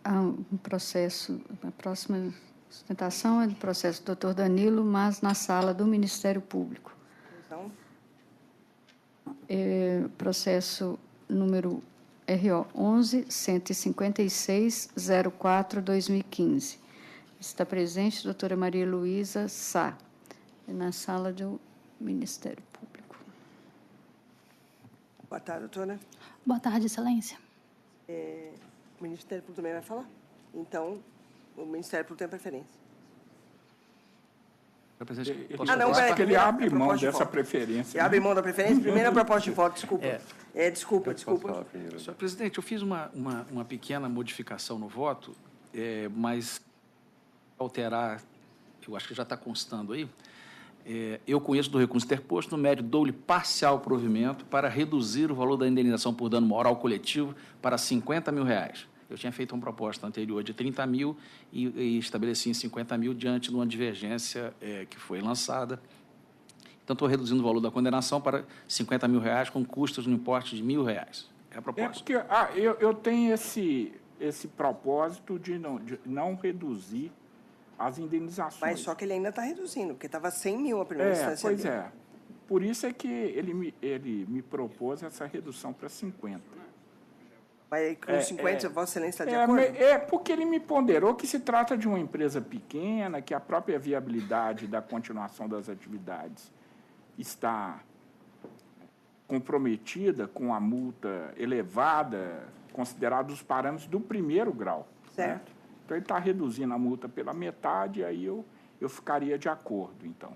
Há um processo, a próxima sustentação é do processo do Dr. Danilo, mas na sala do Ministério Público. Então, processo número RO 11-156-04-2015. Está presente a doutora Maria Luísa Sá, na sala do Ministério Público. boa tarde, doutora. Boa tarde, Excelência. O Ministério Público também vai falar? Então, o Ministério Público tem preferência. Acho que ele abre mão dessa preferência. Ele abre mão da preferência? Primeira proposta de voto, desculpa. Desculpa. Senhor presidente, eu fiz uma pequena modificação no voto, mas alterar, eu acho que já está constando aí, eu conheço do recurso interposto, no mérito dou-lhe parcial provimento para reduzir o valor da indenização por dano moral coletivo para R$50 mil. Eu tinha feito uma proposta anterior de 30 mil e estabeleci em 50 mil diante de uma divergência que foi lançada. Então, estou reduzindo o valor da condenação para R$50 mil com custos no importe de R$1.000. É a proposta. Porque eu tenho esse propósito de não reduzir as indenizações. Mas só que ele ainda está reduzindo, porque estava 100 mil a primeira instância. Pois é. Por isso é que ele me propôs essa redução para 50. Mas com 50, Vossa Excelência está de acordo? Porque ele me ponderou que se trata de uma empresa pequena, que a própria viabilidade da continuação das atividades está comprometida com a multa elevada, considerada os parâmetros do primeiro grau. Certo. Né? Então, ele está reduzindo a multa pela metade, aí eu ficaria de acordo, então,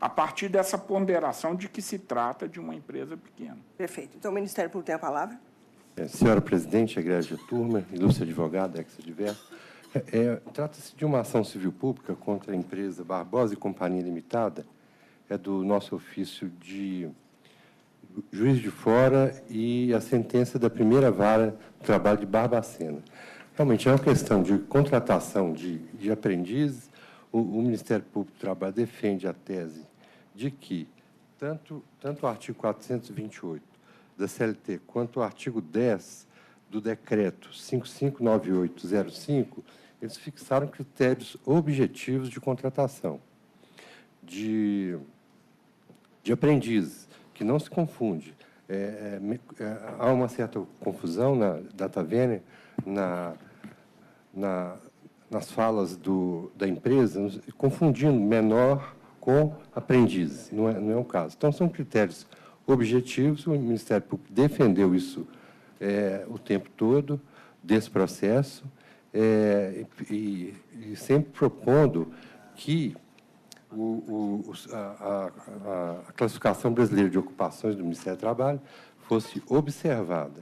a partir dessa ponderação de que se trata de uma empresa pequena. Perfeito. Então, o Ministério Público tem a palavra. Senhora presidente, egrégia turma, ilustre advogado, ex-adverso, trata-se de uma ação civil pública contra a empresa Barbosa e Companhia Limitada, do nosso ofício de Juiz de Fora e a sentença da primeira vara do trabalho de Barbacena. Realmente é uma questão de contratação de aprendizes. O Ministério Público do Trabalho defende a tese de que tanto o artigo 428 da CLT quanto o artigo 10 do decreto 559805, eles fixaram critérios objetivos de contratação de aprendizes, que não se confunde. Há uma certa confusão na data vênia, nas falas da empresa, confundindo menor com aprendizes. Não é o caso. Então, são critérios objetivos. O Ministério Público defendeu isso o tempo todo desse processo e sempre propondo que a classificação brasileira de ocupações do Ministério do Trabalho fosse observada.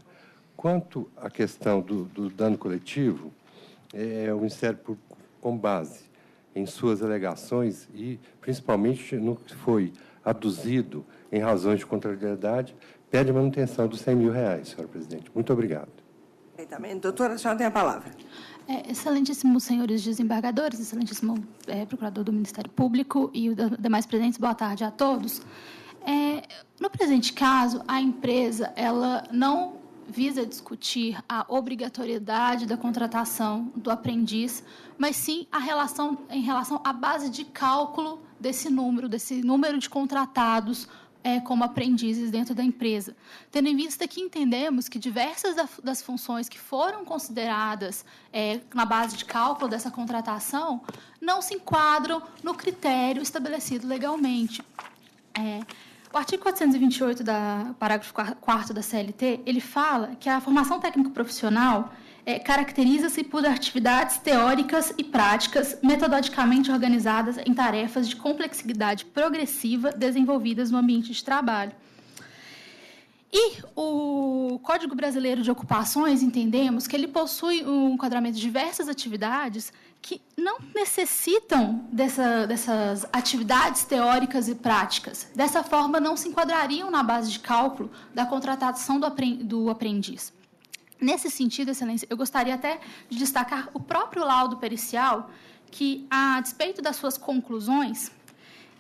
Quanto à questão do dano coletivo, o Ministério Público, com base em suas alegações e, principalmente, no que foi aduzido em razões de contrariedade, pede a manutenção dos R$100 mil, senhora presidente. Muito obrigado. Perfeitamente. Doutora, a senhora tem a palavra. Excelentíssimos senhores desembargadores, excelentíssimo procurador do Ministério Público e os demais presentes, boa tarde a todos. No presente caso, a empresa ela não visa discutir a obrigatoriedade da contratação do aprendiz, mas sim em relação à base de cálculo desse número de contratados como aprendizes dentro da empresa. Tendo em vista que entendemos que diversas das funções que foram consideradas na base de cálculo dessa contratação não se enquadram no critério estabelecido legalmente. O artigo 428, parágrafo 4º da CLT, ele fala que a formação técnico-profissional caracteriza-se por atividades teóricas e práticas metodologicamente organizadas em tarefas de complexidade progressiva desenvolvidas no ambiente de trabalho. E o Código Brasileiro de Ocupações, entendemos que ele possui um enquadramento de diversas atividades que não necessitam dessas atividades teóricas e práticas. Dessa forma, não se enquadrariam na base de cálculo da contratação do aprendiz. Nesse sentido, Excelência, eu gostaria até de destacar o próprio laudo pericial, que, a despeito das suas conclusões,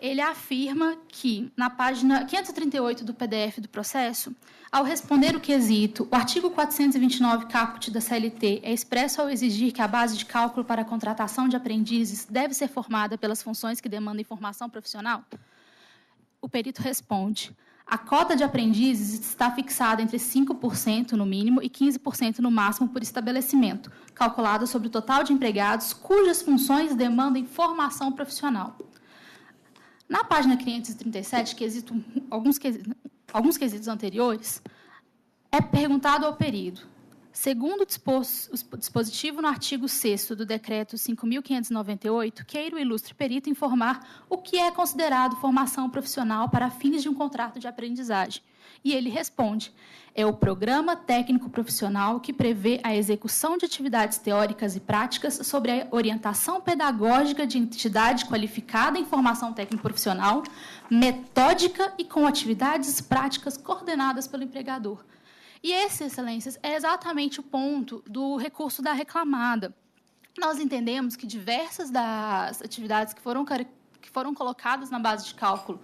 ele afirma que, na página 538 do PDF do processo, ao responder o quesito, o artigo 429, caput da CLT é expresso ao exigir que a base de cálculo para a contratação de aprendizes deve ser formada pelas funções que demandam formação profissional? O perito responde: a cota de aprendizes está fixada entre 5% no mínimo e 15% no máximo por estabelecimento, calculada sobre o total de empregados cujas funções demandam formação profissional. Na página 537, alguns quesitos anteriores, é perguntado ao perito, segundo o dispositivo no artigo 6º do Decreto 5.598, queira o ilustre perito informar o que é considerado formação profissional para fins de um contrato de aprendizagem. E ele responde: é o programa técnico profissional que prevê a execução de atividades teóricas e práticas sobre a orientação pedagógica de entidade qualificada em formação técnico-profissional, metódica e com atividades práticas coordenadas pelo empregador. E esse, Excelências, é exatamente o ponto do recurso da reclamada. Nós entendemos que diversas das atividades que foram colocadas na base de cálculo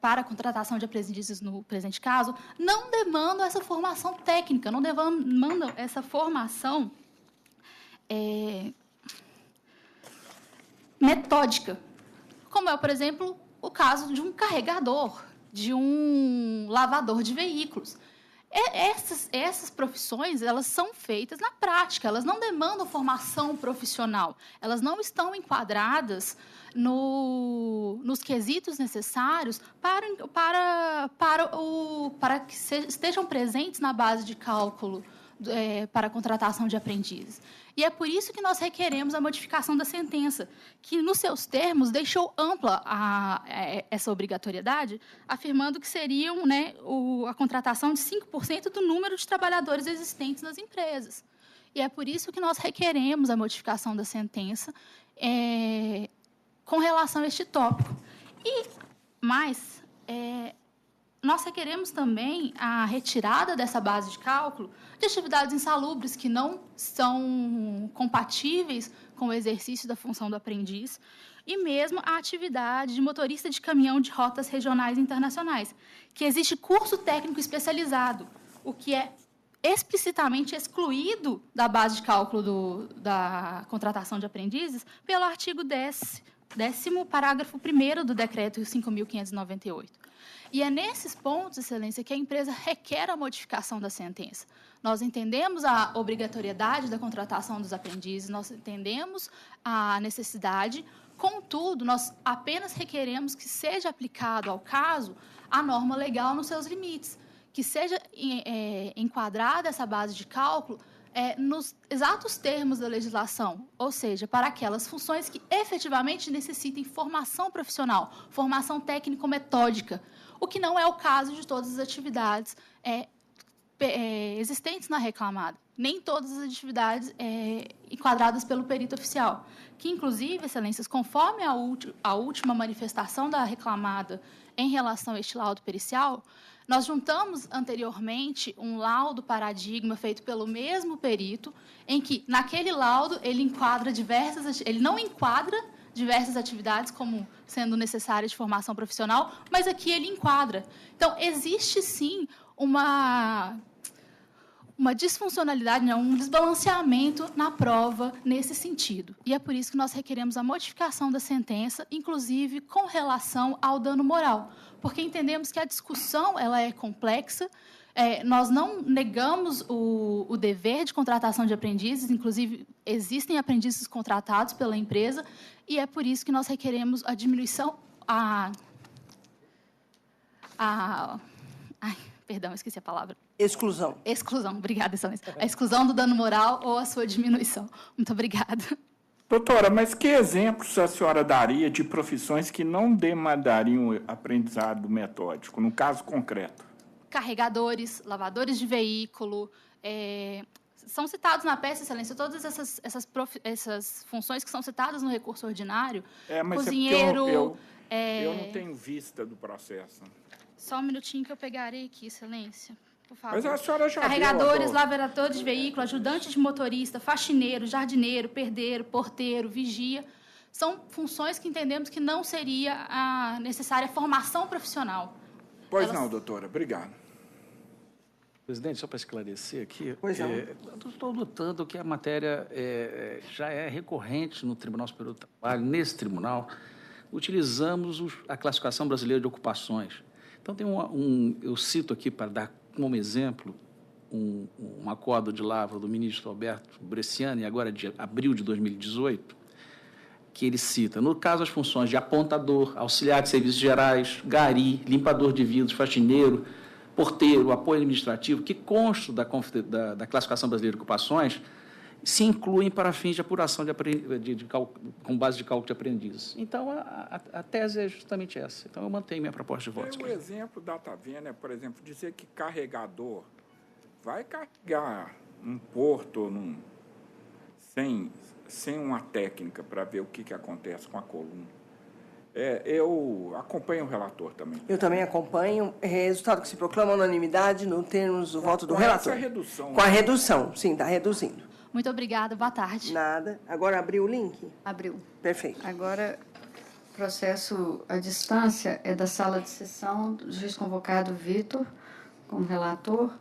para a contratação de aprendizes no presente caso, não demandam essa formação técnica, não demandam essa formação metódica, como é, por exemplo, o caso de um carregador, de um lavador de veículos. Essas profissões, elas são feitas na prática, elas não demandam formação profissional, elas não estão enquadradas nos quesitos necessários para que estejam presentes na base de cálculo para a contratação de aprendizes. E é por isso que nós requeremos a modificação da sentença, que, nos seus termos, deixou ampla essa obrigatoriedade, afirmando que seriam a contratação de 5% do número de trabalhadores existentes nas empresas. E é por isso que nós requeremos a modificação da sentença com relação a este tópico. Mas nós requeremos também a retirada dessa base de cálculo de atividades insalubres que não são compatíveis com o exercício da função do aprendiz e mesmo a atividade de motorista de caminhão de rotas regionais e internacionais, que existe curso técnico especializado, o que é explicitamente excluído da base de cálculo da contratação de aprendizes pelo artigo 10º, parágrafo 1º do Decreto 5.598. E é nesses pontos, Excelência, que a empresa requer a modificação da sentença. Nós entendemos a obrigatoriedade da contratação dos aprendizes, nós entendemos a necessidade, contudo, nós apenas requeremos que seja aplicado ao caso a norma legal nos seus limites, que seja enquadrada essa base de cálculo nos exatos termos da legislação, ou seja, para aquelas funções que efetivamente necessitem formação profissional, formação técnico-metódica, o que não é o caso de todas as atividades existentes na reclamada. Nem todas as atividades enquadradas pelo perito oficial, que, inclusive, Excelências, conforme a última manifestação da reclamada em relação a este laudo pericial, nós juntamos anteriormente um laudo paradigma feito pelo mesmo perito, em que, naquele laudo, ele não enquadra diversas atividades como sendo necessárias de formação profissional, mas aqui ele enquadra. Então, existe, sim, uma disfuncionalidade, um desbalanceamento na prova nesse sentido. E é por isso que nós requeremos a modificação da sentença, inclusive com relação ao dano moral, porque entendemos que a discussão ela é complexa, nós não negamos o dever de contratação de aprendizes, inclusive existem aprendizes contratados pela empresa, e é por isso que nós requeremos a diminuição, perdão, esqueci a palavra. Exclusão. Exclusão, obrigada, Excelência. A exclusão do dano moral ou a sua diminuição. Muito obrigada. Doutora, mas que exemplos a senhora daria de profissões que não demandariam aprendizado metódico, no caso concreto? carregadores, lavadores de veículo, são citados na peça, Excelência, todas essas funções que são citadas no recurso ordinário, mas cozinheiro... eu não tenho vista do processo. Só um minutinho que eu pegarei aqui, Excelência, por favor. Mas a senhora já carregadores, lavadores de veículo, ajudante de motorista, faxineiro, jardineiro, perdeiro, porteiro, vigia, são funções que entendemos que não seria a necessária formação profissional. Pois não, doutora. Obrigado. Presidente, só para esclarecer aqui, estou notando que a matéria já é recorrente no Tribunal Superior do Trabalho. Nesse tribunal, utilizamos a classificação brasileira de ocupações. Então, eu cito aqui, para dar como exemplo, um acordo de lavra do ministro Alberto Bresciani, agora de abril de 2018, que ele cita, no caso, as funções de apontador, auxiliar de serviços gerais, gari, limpador de vidros, faxineiro, porteiro, apoio administrativo, que constam da classificação brasileira de ocupações, se incluem para fins de apuração com base de cálculo de aprendizes. Então, a tese é justamente essa. Então, eu mantenho minha proposta de voto. O exemplo da Tavena é, por exemplo, dizer que carregador vai carregar um porto sem uma técnica para ver o que acontece com a coluna. Eu acompanho o relator também. Eu também acompanho. Resultado que se proclama unanimidade no termos do voto do relator. Com essa redução. Com a redução, sim, está reduzindo. Muito obrigada, boa tarde. Nada. Agora abriu o link? Abriu. Perfeito. Agora, processo à distância é da sala de sessão, do juiz convocado Vitor, como relator.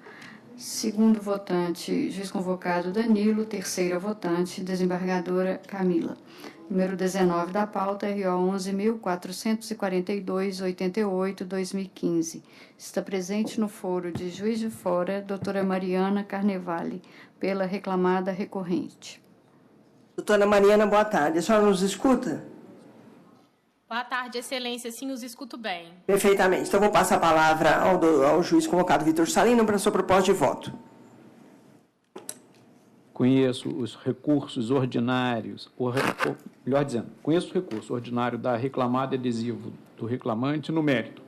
Segundo votante, juiz convocado Danilo. Terceira votante, desembargadora Camila. Número 19 da pauta, RO 11.442/88/2015. Está presente no foro de Juiz de Fora, doutora Mariana Carnevale, pela reclamada recorrente. Doutora Mariana, boa tarde. A senhora nos escuta? Boa tarde, Excelência. Sim, os escuto bem. Perfeitamente. Então, vou passar a palavra ao juiz convocado Vitor Salino para a sua proposta de voto. Conheço os recursos ordinários, melhor dizendo, conheço o recurso ordinário da reclamada e adesivo do reclamante no mérito.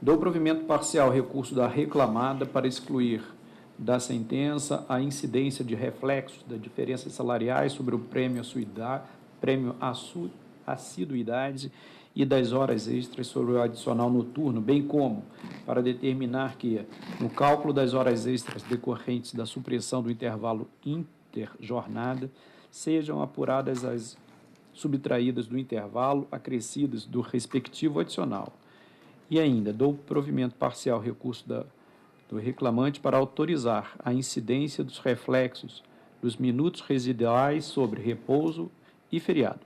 Dou provimento parcial ao recurso da reclamada para excluir da sentença a incidência de reflexos das diferenças salariais sobre o prêmio assiduidade e das horas extras sobre o adicional noturno, bem como para determinar que, no cálculo das horas extras decorrentes da supressão do intervalo interjornada, sejam apuradas as subtraídas do intervalo acrescidas do respectivo adicional. E ainda, dou provimento parcial ao recurso do reclamante para autorizar a incidência dos reflexos dos minutos residuais sobre repouso e feriado,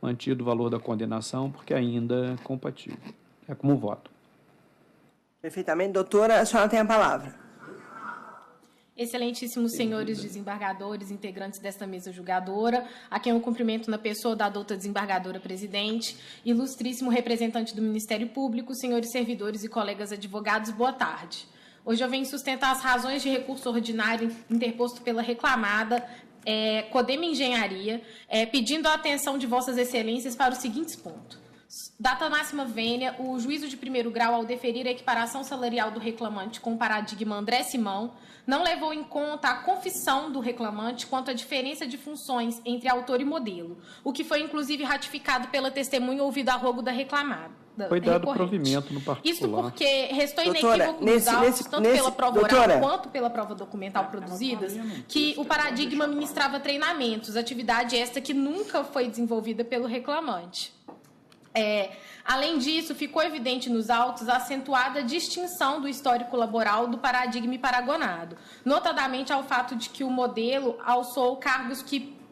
mantido o valor da condenação, porque ainda é compatível. É como voto. Perfeitamente. Doutora, a senhora tem a palavra. Excelentíssimos senhores desembargadores, integrantes desta mesa julgadora, a quem eu cumprimento na pessoa da douta desembargadora presidente, ilustríssimo representante do Ministério Público, senhores servidores e colegas advogados, boa tarde. Hoje eu venho sustentar as razões de recurso ordinário interposto pela reclamada Codema Engenharia, pedindo a atenção de vossas excelências para os seguintes pontos. Data máxima vênia, o juízo de primeiro grau, ao deferir a equiparação salarial do reclamante com o paradigma André Simão, não levou em conta a confissão do reclamante quanto à diferença de funções entre autor e modelo, o que foi inclusive ratificado pela testemunha ouvido a rogo da reclamada. Foi dado provimento no particular. Isso porque restou inequívoco nos autos, tanto pela prova oral quanto pela prova documental produzidas, que o paradigma ministrava treinamentos, atividade esta que nunca foi desenvolvida pelo reclamante. Além disso, ficou evidente nos autos a acentuada distinção do histórico laboral do paradigma paragonado, notadamente ao fato de que o modelo alçou cargos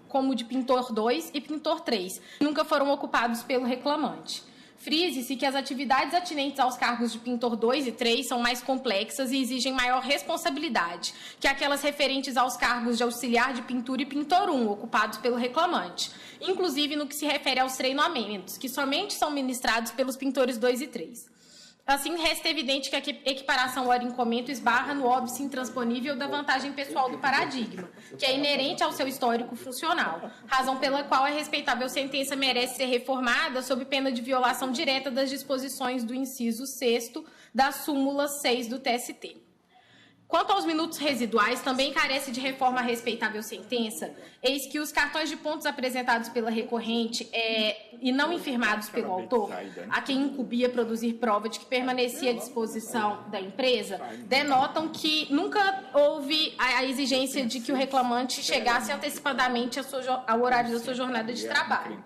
como o de pintor 2 e pintor 3, nunca foram ocupados pelo reclamante. Frise-se que as atividades atinentes aos cargos de pintor 2 e 3 são mais complexas e exigem maior responsabilidade que aquelas referentes aos cargos de auxiliar de pintura e pintor 1, ocupados pelo reclamante, inclusive no que se refere aos treinamentos, que somente são ministrados pelos pintores 2 e 3. Assim, resta evidente que a equiparação hora-incomento esbarra no óbice intransponível da vantagem pessoal do paradigma, que é inerente ao seu histórico funcional, razão pela qual a respeitável sentença merece ser reformada sob pena de violação direta das disposições do inciso 6º da súmula 6 do TST. Quanto aos minutos residuais, também carece de reforma a respeitável sentença, eis que os cartões de pontos apresentados pela recorrente e não infirmados pelo autor, a quem incumbia produzir prova de que permanecia à disposição da empresa, denotam que nunca houve a exigência de que o reclamante chegasse antecipadamente ao horário da sua jornada de trabalho.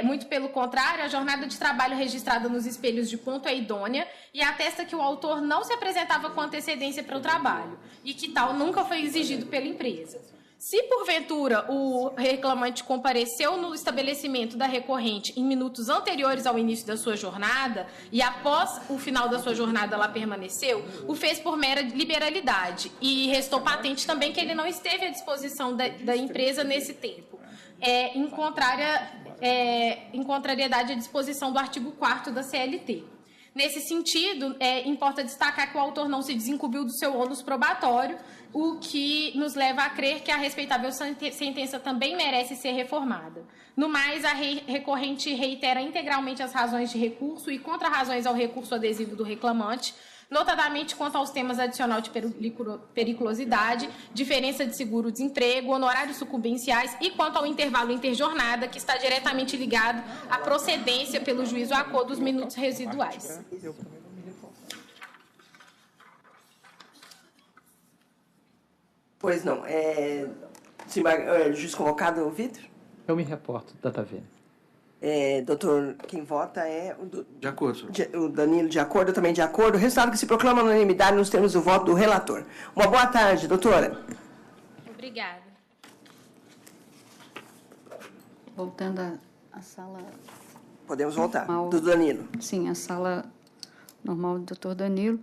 Muito pelo contrário, a jornada de trabalho registrada nos espelhos de ponto é idônea e atesta que o autor não se apresentava com antecedência para o trabalho e que tal nunca foi exigido pela empresa. Se, porventura, o reclamante compareceu no estabelecimento da recorrente em minutos anteriores ao início da sua jornada e após o final da sua jornada lá permaneceu, o fez por mera liberalidade e restou patente também que ele não esteve à disposição da empresa nesse tempo. Em contrariedade à disposição do artigo 4º da CLT. Nesse sentido, importa destacar que o autor não se desincumbiu do seu ônus probatório, o que nos leva a crer que a respeitável sentença também merece ser reformada. No mais, a recorrente reitera integralmente as razões de recurso e contra-razões ao recurso adesivo do reclamante, notadamente quanto aos temas adicional de periculosidade, diferença de seguro-desemprego, honorários sucumbenciais e quanto ao intervalo interjornada, que está diretamente ligado à procedência pelo juízo à cor dos minutos residuais. Pois não. Juiz convocado, Vitor? Eu me reporto, Data Vênia. Doutor, quem vota é de acordo. O Danilo, de acordo, eu também de acordo. O resultado que se proclama unanimidade nos termos do voto do relator. Uma boa tarde, doutora. Obrigada. Voltando à sala... Podemos voltar, normal, do Danilo. Sim, a sala normal do doutor Danilo.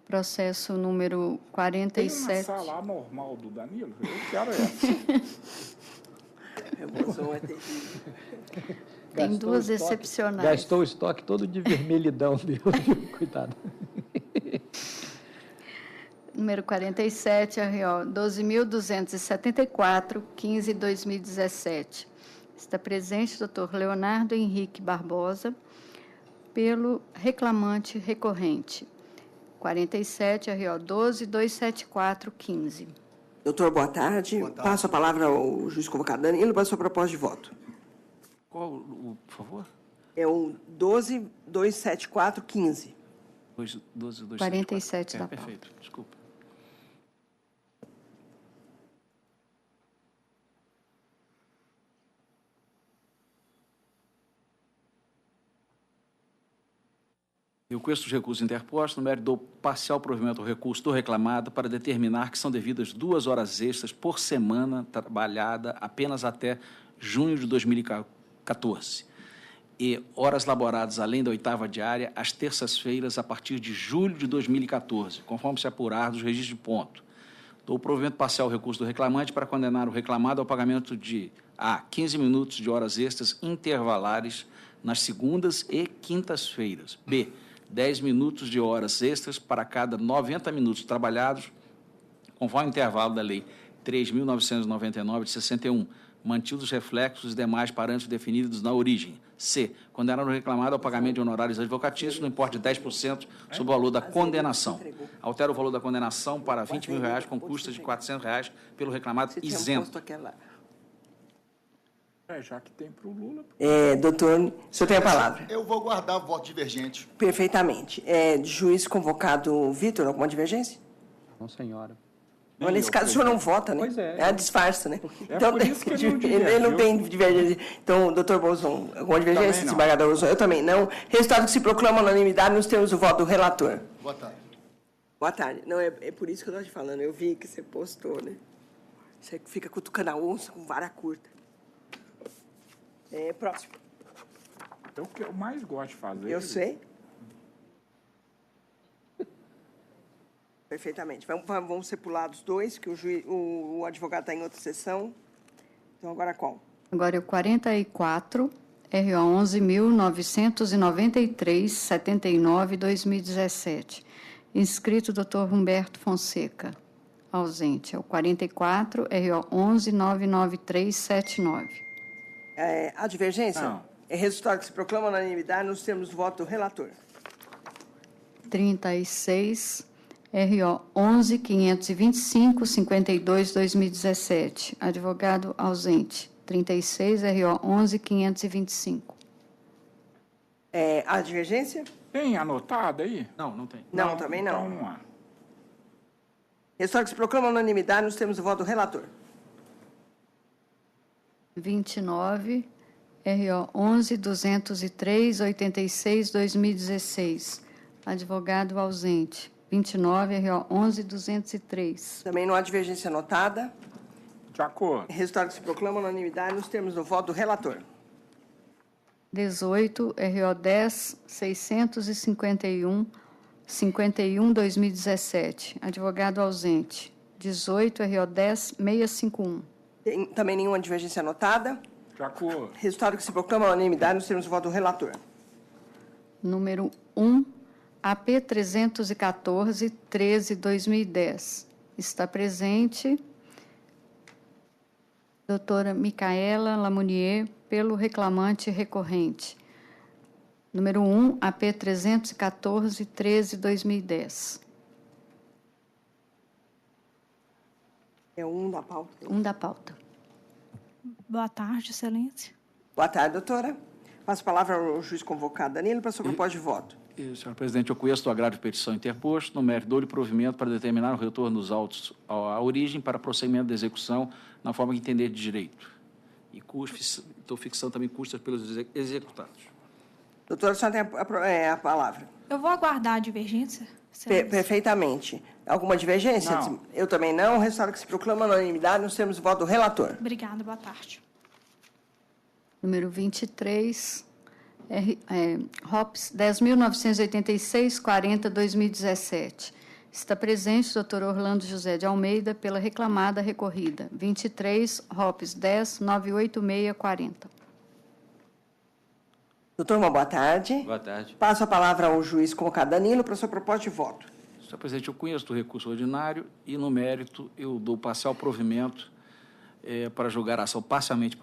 Processo número 47... Tem uma sala normal do Danilo? Eu quero essa. Tem duas excepcionais. Gastou o estoque todo de vermelhidão dele. Cuidado. Número 47, RO 12.274, 15/2017. Está presente o doutor Leonardo Henrique Barbosa, pelo reclamante recorrente. 47, RO 12.274, 15. Doutor, boa tarde. Passo a palavra ao juiz convocado Danilo para a sua proposta de voto. Qual, por favor? É o 12.274, 15. 12.274. 47 da perfeito, desculpa. Eu conheço os recursos interpostos no mérito do parcial provimento ao recurso do reclamado para determinar que são devidas 2 horas extras por semana trabalhada apenas até junho de 2014 e horas laboradas além da 8ª diária às terças-feiras a partir de julho de 2014, conforme se apurar dos registros de ponto. Dou provimento parcial ao recurso do reclamante para condenar o reclamado ao pagamento de A. 15 minutos de horas extras intervalares nas segundas e quintas-feiras. B. 10 minutos de horas extras para cada 90 minutos trabalhados, conforme o intervalo da Lei 3.999 de 61, mantidos os reflexos e demais parâmetros definidos na origem. C. Condenar o reclamado ao pagamento de honorários advocatícios no importe de 10% sobre o valor da condenação. Altera o valor da condenação para R$ 20.000 com custas de R$ 400 pelo reclamado isento. Já que tem para o Lula. Doutor, o senhor tem a palavra. Eu vou guardar o voto divergente. Perfeitamente. Juiz convocado Vitor, alguma divergência? Não, senhora. Mas nesse caso o senhor não vota, né? Pois é. É a disfarce, né? Então, por isso que ele não tem divergência. Então, doutor Bolson, alguma divergência? Desembargador Bolson? Eu também não. Resultado que se proclama unanimidade nos termos do voto do relator. Boa tarde. Boa tarde. Não, é por isso que eu estou te falando. Eu vi que você postou, né? Você fica cutucando a onça com vara curta. Próximo. É o que eu mais gosto de fazer. Eu sei. Perfeitamente. Vamos ser pulados 2, que o advogado está em outra sessão. Então, agora qual? Agora é o 44, RO 11.993,79/2017. Inscrito Dr. Humberto Fonseca. Ausente. É o 44, RO 11.993,79. A divergência? Não. É resultado que se proclama unanimidade nos termos do voto do relator. 36, RO 11.525,52/2017. Advogado ausente. 36, RO 11.525. A divergência? Tem anotado aí? Não, não tem. Não, também não. Então, vamos lá. Resultado que se proclama unanimidade nos termos do voto do relator. 29, RO 11.203,86/2016. Advogado ausente. 29, RO 11.203. Também não há divergência anotada. De acordo. Resultado que se proclama unanimidade nos termos do voto do relator. 18, RO 10.651,51/2017. Advogado ausente. 18, RO 10.651. Também nenhuma divergência anotada. De acordo. Resultado que se proclama unanimidade nos termos do voto do relator. Número 1, AP 314-13/2010. Está presente doutora Micaela Lamounier, pelo reclamante recorrente. Número 1, AP 314-13/2010. É um da pauta. Um da pauta. Boa tarde, excelência. Boa tarde, doutora. Passo a palavra ao juiz convocado. Danilo, para a sua proposta de voto. Senhor presidente, eu conheço do agravo de petição interposto, no mérito dou-lhe provimento para determinar o retorno dos autos à origem para procedimento de execução na forma que entender de direito. E estou fixando também custas pelos executados. Doutora, a senhora tem a palavra. Eu vou aguardar a divergência. Perfeitamente. Alguma divergência? Não. Eu também não. O resultado que se proclama unanimidade nos termos do voto do relator. Obrigada, boa tarde. Número 23, ROPS 10.986,40/2017. Está presente o doutor Orlando José de Almeida pela reclamada recorrida. 23, ROPS 10.986,40. Doutor, uma boa tarde. Boa tarde. Passo a palavra ao juiz convocado Danilo para a sua proposta de voto. Senhor presidente, eu conheço do recurso ordinário e, no mérito, eu dou parcial provimento para julgar a ação parcialmente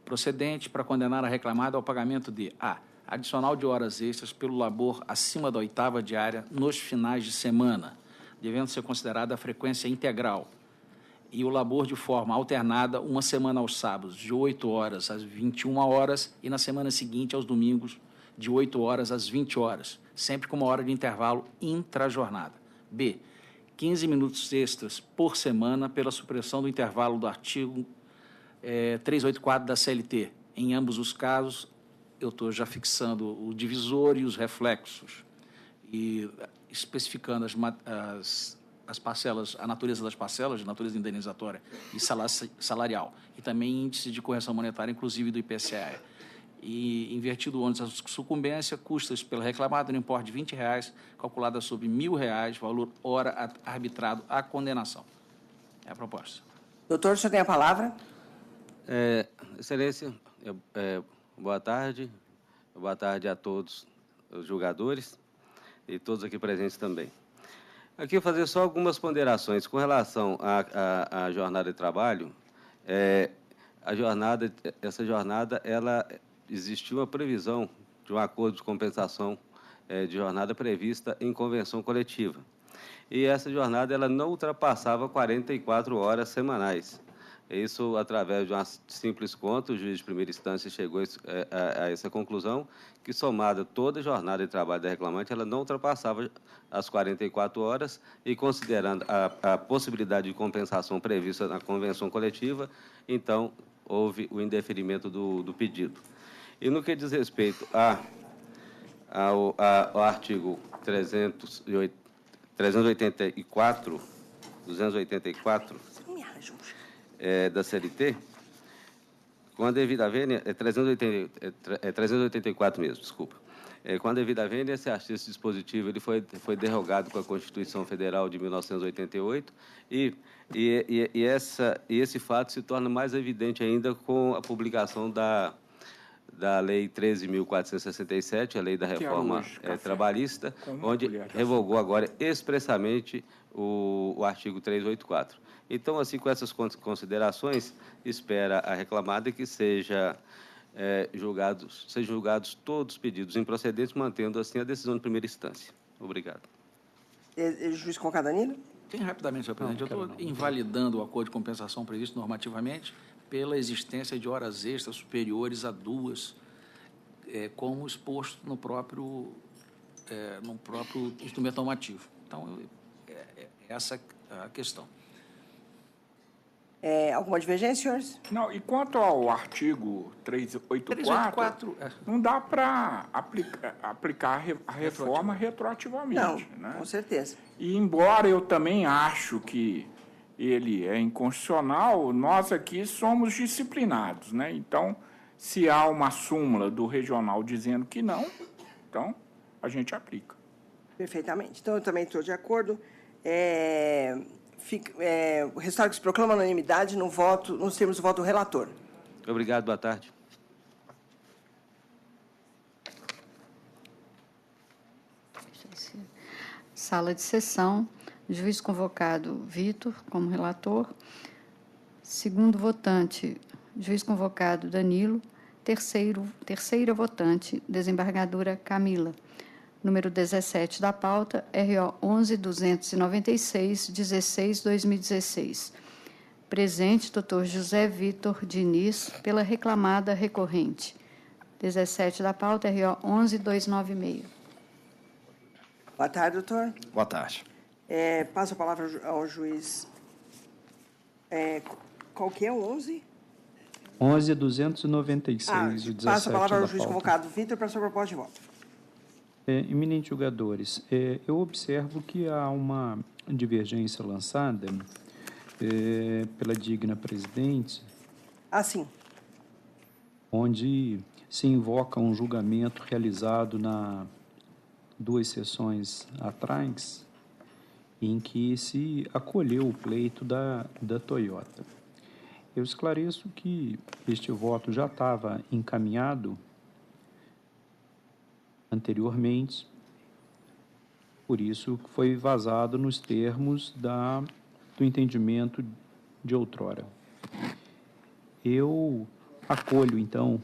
procedente para condenar a reclamada ao pagamento de a. Adicional de horas extras pelo labor acima da 8ª diária nos finais de semana, devendo ser considerada a frequência integral, e o labor de forma alternada uma semana aos sábados, de 8 horas às 21 horas, e na semana seguinte aos domingos, de 8 horas às 20 horas, sempre com uma hora de intervalo intra-jornada. B. 15 minutos extras por semana pela supressão do intervalo do artigo 384 da CLT. Em ambos os casos, eu estou já fixando o divisor e os reflexos e especificando as parcelas, a natureza das parcelas, de natureza indenizatória e salarial, e também índice de correção monetária, inclusive do IPCA. E invertido o ônus da sucumbência, custas pela reclamada no importe de R$20, calculada sobre R$1.000, valor hora arbitrado à condenação. É a proposta. Doutor, o senhor tem a palavra? Excelência, boa tarde. Boa tarde a todos os julgadores e todos aqui presentes também. Aqui eu vou fazer só algumas ponderações com relação à jornada de trabalho. Essa jornada, ela existiu uma previsão de um acordo de compensação de jornada prevista em convenção coletiva. E essa jornada ela não ultrapassava 44 horas semanais. Isso, através de uma simples conta, o juiz de primeira instância chegou a essa conclusão, que somada toda a jornada de trabalho da reclamante, ela não ultrapassava as 44 horas, e considerando a possibilidade de compensação prevista na convenção coletiva, então houve o indeferimento do pedido. E no que diz respeito ao artigo 284, da CLT, com a devida vênia, 384 mesmo, desculpa. Com a devida vênia, esse dispositivo ele foi derrogado com a Constituição Federal de 1988 e esse fato se torna mais evidente ainda com a publicação da Lei 13.467, a Lei da Reforma Trabalhista, onde revogou agora expressamente o artigo 384. Então, assim, com essas considerações, espera a reclamada que sejam julgados todos os pedidos improcedentes, mantendo, assim, a decisão de primeira instância. Obrigado. Juiz Conká Danilo? Bem rapidamente, senhor presidente. Eu estou invalidando o acordo de compensação previsto normativamente pela existência de horas extras superiores a 2, como exposto no próprio instrumento normativo. Então, essa é a questão. Alguma divergência, senhores? Não, e quanto ao artigo 384, não dá para aplicar a reforma retroativamente. Não, né? Com certeza. E embora eu também acho que ele é inconstitucional, nós aqui somos disciplinados, né? Então, se há uma súmula do regional dizendo que não, então a gente aplica. Perfeitamente. Então, eu também estou de acordo. O resultado que se proclama unanimidade nos termos do voto do relator. Obrigado, boa tarde. Sala de sessão, juiz convocado Vitor, como relator. Segundo votante, juiz convocado Danilo. Terceira votante, desembargadora Camila. Número 17 da pauta, RO 11.296, 16/2016. Presente, doutor José Vitor Diniz, pela reclamada recorrente. 17 da pauta, RO 11.296. Boa tarde, doutor. Boa tarde. Passo a palavra ao juiz. Qual que é o 11? 11.296, passo a palavra ao juiz convocado Vitor para a sua proposta de voto. Eminentes julgadores, eu observo que há uma divergência lançada pela digna presidente. Sim. Onde se invoca um julgamento realizado na 2 sessões atrás, em que se acolheu o pleito da Toyota. Eu esclareço que este voto já estava encaminhado anteriormente, por isso foi vazado nos termos do entendimento de outrora. Eu acolho, então,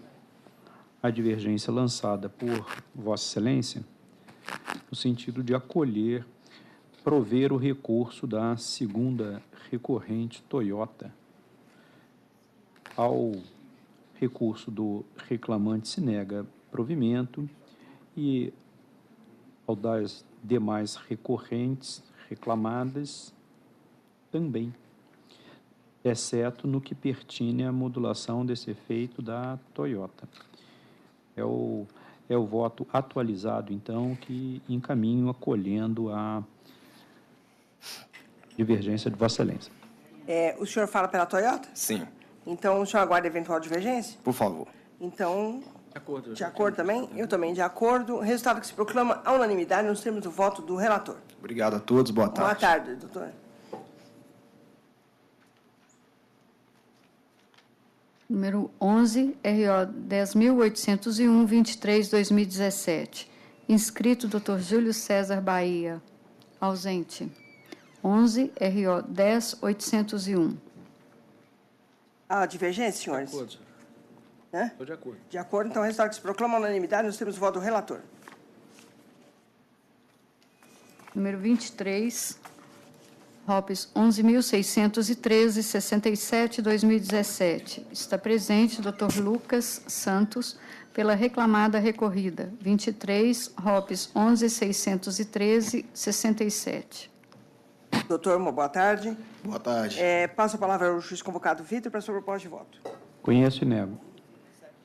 a divergência lançada por Vossa Excelência, no sentido de prover o recurso da segunda recorrente Toyota. Ao recurso do reclamante se nega provimento e ao das demais recorrentes reclamadas também, exceto no que pertine à modulação desse efeito da Toyota. É o voto atualizado, então, que encaminho acolhendo a divergência de Vossa Excelência. O senhor fala pela Toyota? Sim. Então, o senhor aguarda eventual divergência? Por favor. Então, de acordo também? Eu também de acordo. Resultado que se proclama a unanimidade nos termos do voto do relator. Obrigado a todos. Boa tarde. Boa tarde, doutor. Número 11, RO 10.801, 23/2017. Inscrito, doutor Júlio César Bahia. Ausente. 11, RO 10.801. Há divergência, senhores? De acordo, senhor. Estou de acordo. De acordo, então, o resultado que se proclama a unanimidade nos termos do voto do relator. Número 23, ROPS 11.613, 67/2017. Está presente doutor Lucas Santos, pela reclamada recorrida. 23, ROPS 11.613, 67. Doutor, uma boa tarde. Boa tarde. Passo a palavra ao juiz convocado Vitor para a sua proposta de voto. Conheço e nego.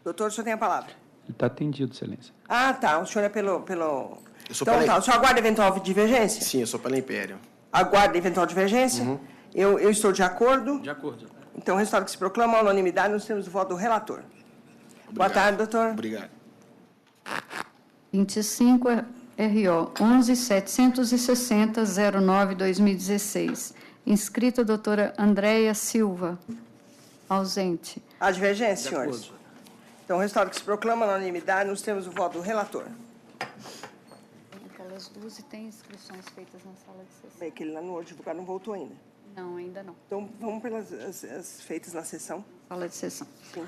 Doutor, o senhor tem a palavra. Ele está atendido, Excelência. Tá. O senhor é pelo... Eu sou então, o senhor aguarda eventual divergência? Sim, eu sou pela Império. Aguarda eventual divergência? Uhum. Eu estou de acordo. De acordo. Então, o resultado que se proclama a unanimidade nos termos do voto do relator. Obrigado. Boa tarde, doutor. Obrigado. 25, RO 11.760, 09/2016. Inscrita, doutora Andréia Silva. Ausente. Há divergência, senhores? Então, o resultado que se proclama unanimidade, nós temos o voto do relator. Aquelas duas e tem inscrições feitas na sala de sessão. Bem, aquele lá no advogado não voltou ainda. Não, ainda não. Então, vamos pelas as feitas na sessão. Sala de sessão. Sim.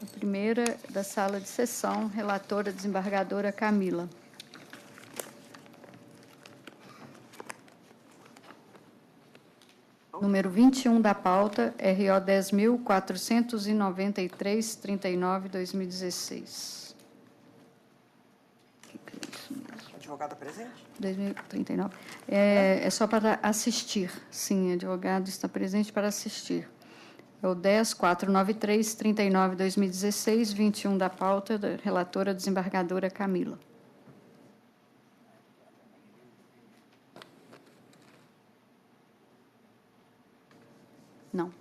A primeira da sala de sessão, relatora desembargadora Camila. Número 21 da pauta, RO 10.493/39/2016. Advogada presente? 2039. É só para assistir. Sim, advogado está presente para assistir. É o 10.493/39/2016, 21 da pauta, da relatora desembargadora Camila. Não.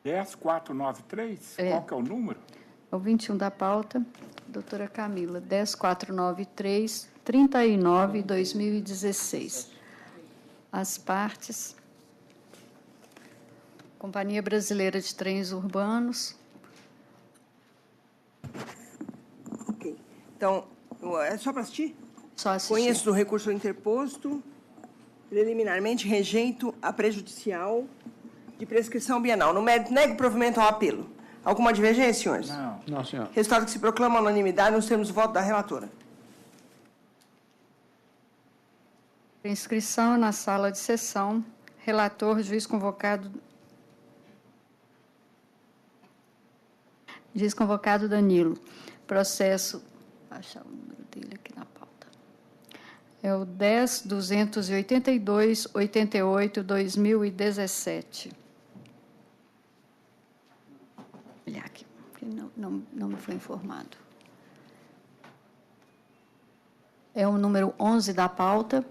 10.493? Qual que é o número? É o 21 da pauta, doutora Camila, 10.493/39/2016. As partes: Companhia Brasileira de Trens Urbanos. Ok. Então, é só para assistir? Só assistir. Conheço do recurso interposto. Preliminarmente, rejeito a prejudicial de prescrição bienal. No mérito, nego provimento ao apelo. Alguma divergência, senhores? Não. Não, senhor. Resultado que se proclama unanimidade, nós temos o voto da relatora. Inscrição na sala de sessão. Relator, juiz convocado. Juiz convocado Danilo. Processo. Vou achar o número dele aqui na pauta. É o 10.282/88/2017. Olha aqui, porque não me foi informado. É o número 11 da pauta,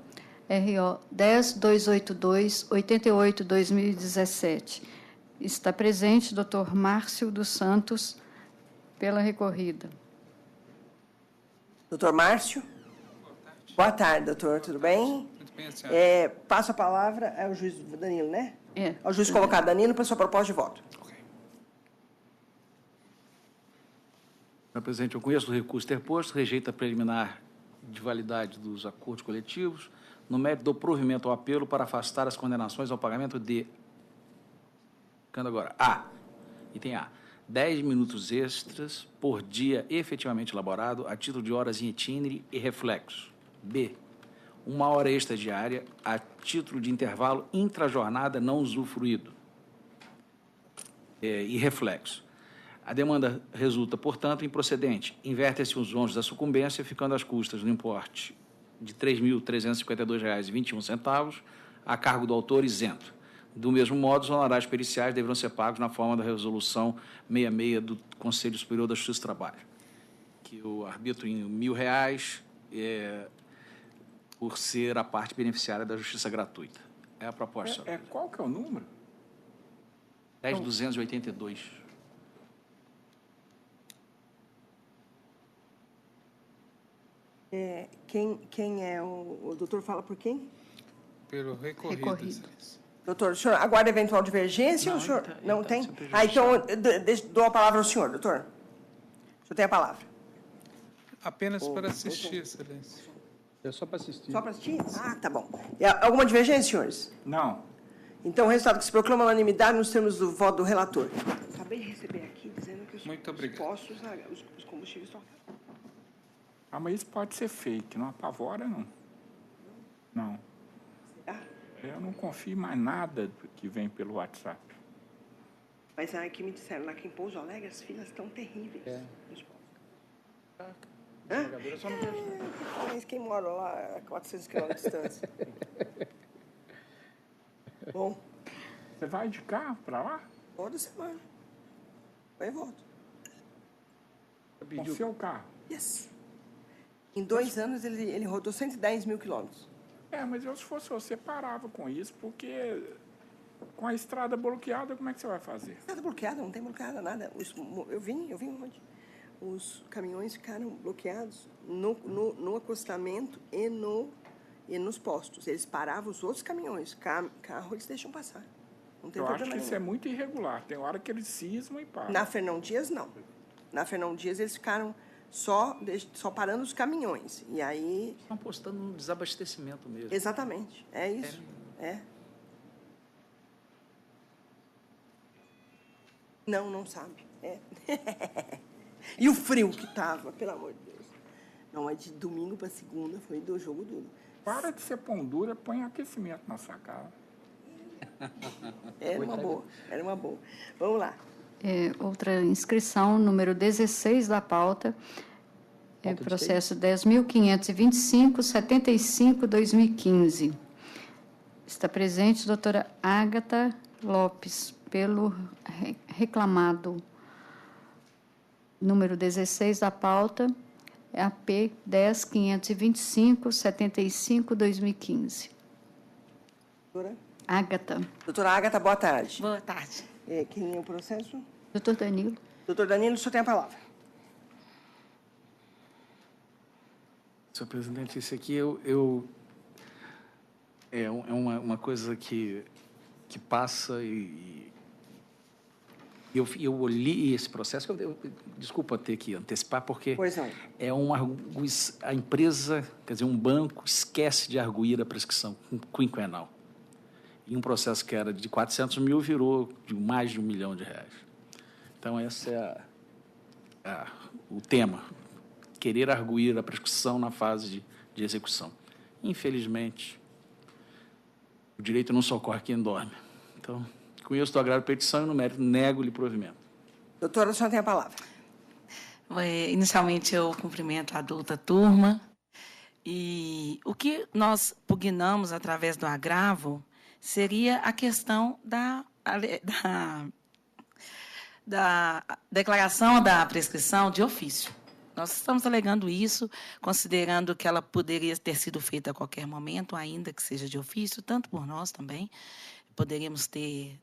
RO 10.282/88/2017. Está presente o Dr. Márcio dos Santos, pela recorrida. Doutor Márcio? Boa tarde, doutor. Tudo bem? Muito bem, senhora. Passo a palavra ao juiz Danilo, né? É. Ao juiz convocado Danilo para sua proposta de voto. Senhor presidente, eu conheço o recurso interposto, rejeita a preliminar de validade dos acordos coletivos, no mérito do provimento ao apelo para afastar as condenações ao pagamento de... Ficando agora. A. Item A. 10 minutos extras por dia efetivamente elaborado a título de horas em itinere e reflexo. B. 1 hora extra diária a título de intervalo intrajornada não usufruído e reflexo. A demanda resulta, portanto, improcedente. Inverte-se os ônus da sucumbência, ficando as custas no importe de R$ 3.352,21 a cargo do autor isento. Do mesmo modo, os honorários periciais deverão ser pagos na forma da resolução 66 do Conselho Superior da Justiça do Trabalho, que eu arbitro em R$ 1.000 por ser a parte beneficiária da justiça gratuita. É a proposta. Qual que é o número? 10.282. Quem é o doutor? Fala por quem? Pelo recorrido. Doutor, o senhor aguarda eventual divergência? Não, o senhor não tem? então Dou a palavra ao senhor, doutor. O senhor tem a palavra. Apenas para assistir, excelência. É só para assistir. Só para assistir? Ah, tá bom. Alguma divergência, senhores? Não. Então, o resultado que se proclama unanimidade nos termos do voto do relator. Acabei de receber aqui dizendo que os postos, os combustíveis estão... Ah, mas isso pode ser fake, não apavora, não. Não. Eu não confio mais nada que vem pelo WhatsApp. Mas aqui me disseram, lá que em Pouso Alegre as filas estão terríveis. Mas quem mora lá a 400 quilômetros de distância? Bom. Você vai de carro para lá? Toda semana. Vai e volto. Com o seu carro? Yes. Em 2 anos ele rodou 110 mil quilômetros. Mas eu, se fosse você, parava com isso, porque com a estrada bloqueada, como é que você vai fazer? Estrada bloqueada, não tem bloqueada, nada. Eu vim onde? Os caminhões ficaram bloqueados no acostamento e nos postos. Eles paravam os outros caminhões. Carro eles deixam passar. Não tem Eu problema acho que isso nenhum. é muito irregular. Tem hora que eles cismam e param. Na Fernão Dias, não. Na Fernão Dias, eles ficaram só parando os caminhões. E aí... Estão apostando no desabastecimento mesmo. Exatamente. É isso. É. Não, não sabe. É. E o frio que tava, pelo amor de Deus. Não, é de domingo para segunda, foi do jogo duro. Para de ser pão dura, põe aquecimento na sua cara. Era uma boa, era uma boa. Vamos lá. Outra inscrição, número 16 da pauta, processo 10.525/75/2015. Está presente a doutora Ágata Lopes, pelo reclamado número 16 da pauta, AP 10.525/75/2015. Doutora? Ágata. Doutora Ágata, boa tarde. Boa tarde. Quem é o processo? Doutor Danilo. Doutor Danilo, o senhor tem a palavra. Senhor presidente, isso aqui é uma coisa que passa e eu li esse processo. Desculpa ter que antecipar, porque é a empresa, quer dizer, um banco esquece de arguir a prescrição quinquenal. E um processo que era de 400 mil virou de mais de R$1 milhão. Então, esse é o tema. Querer arguir a prescrição na fase de execução. Infelizmente, o direito não socorre quem dorme. Então, conheço do agravo petição e, no mérito, nego-lhe provimento. Doutora, a senhora tem a palavra. Inicialmente, eu cumprimento a adulta turma. E o que nós pugnamos através do agravo seria a questão da declaração da prescrição de ofício. Nós estamos alegando isso, considerando que ela poderia ter sido feita a qualquer momento, ainda que seja de ofício, tanto por nós também. Poderíamos ter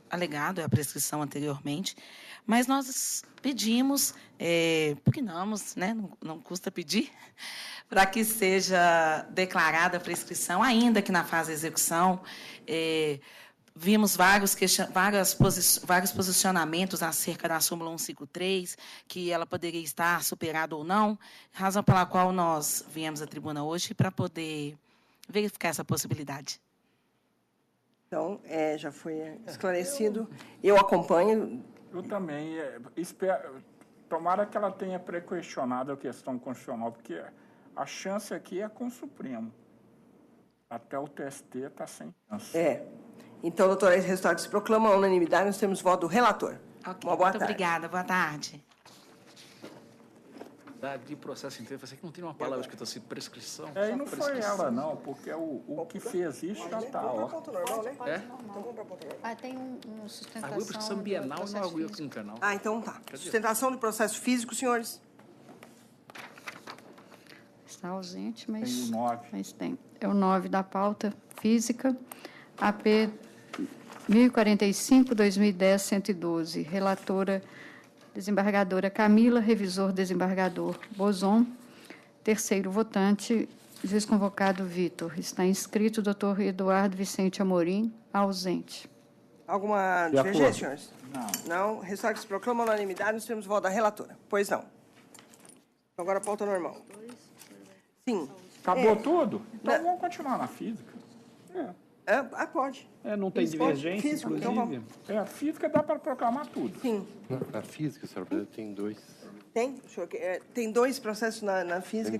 alegado a prescrição anteriormente, mas nós pedimos, pugnamos, né, não custa pedir, para que seja declarada a prescrição, ainda que na fase de execução. Vimos vários posicionamentos acerca da súmula 153, que ela poderia estar superada ou não, razão pela qual nós viemos à tribuna hoje para poder verificar essa possibilidade. Então, já foi esclarecido. Eu acompanho. Eu também. Tomara que ela tenha prequestionado a questão constitucional, porque a chance aqui é com o Supremo. Até o TST está sem chance. Então, doutora, esse resultado se proclama a unanimidade. Nós temos voto do relator. Ok, uma boa muito tarde. Obrigada. Boa tarde. De processo inteiro, você que não tem uma palavra escrita assim, prescrição. E não foi ela, não, porque o que fez isso já está, ó. Tem uma sustentação. Arguiu prescrição bienal e não arguiu quinquenal. Então tá. Sustentação do processo físico, senhores. Está ausente, mas... Tem o 9. Mas tem. É o 9 da pauta física, AP 1045/2010-112. Relatora, desembargadora Camila, revisor, desembargador Bozon. Terceiro votante, juiz convocado Vitor. Está inscrito o doutor Eduardo Vicente Amorim, ausente. Alguma divergência, senhores? Não. Resultado que se proclama a unanimidade, nós temos voto da relatora. Pois não. Agora a pauta normal. Sim. Acabou tudo? Então vamos continuar na física. Pode. Não tem divergência, físico, inclusive. A física dá para proclamar tudo. Sim. Na física, senhora presidente, tem dois. Tem? Tem dois processos na física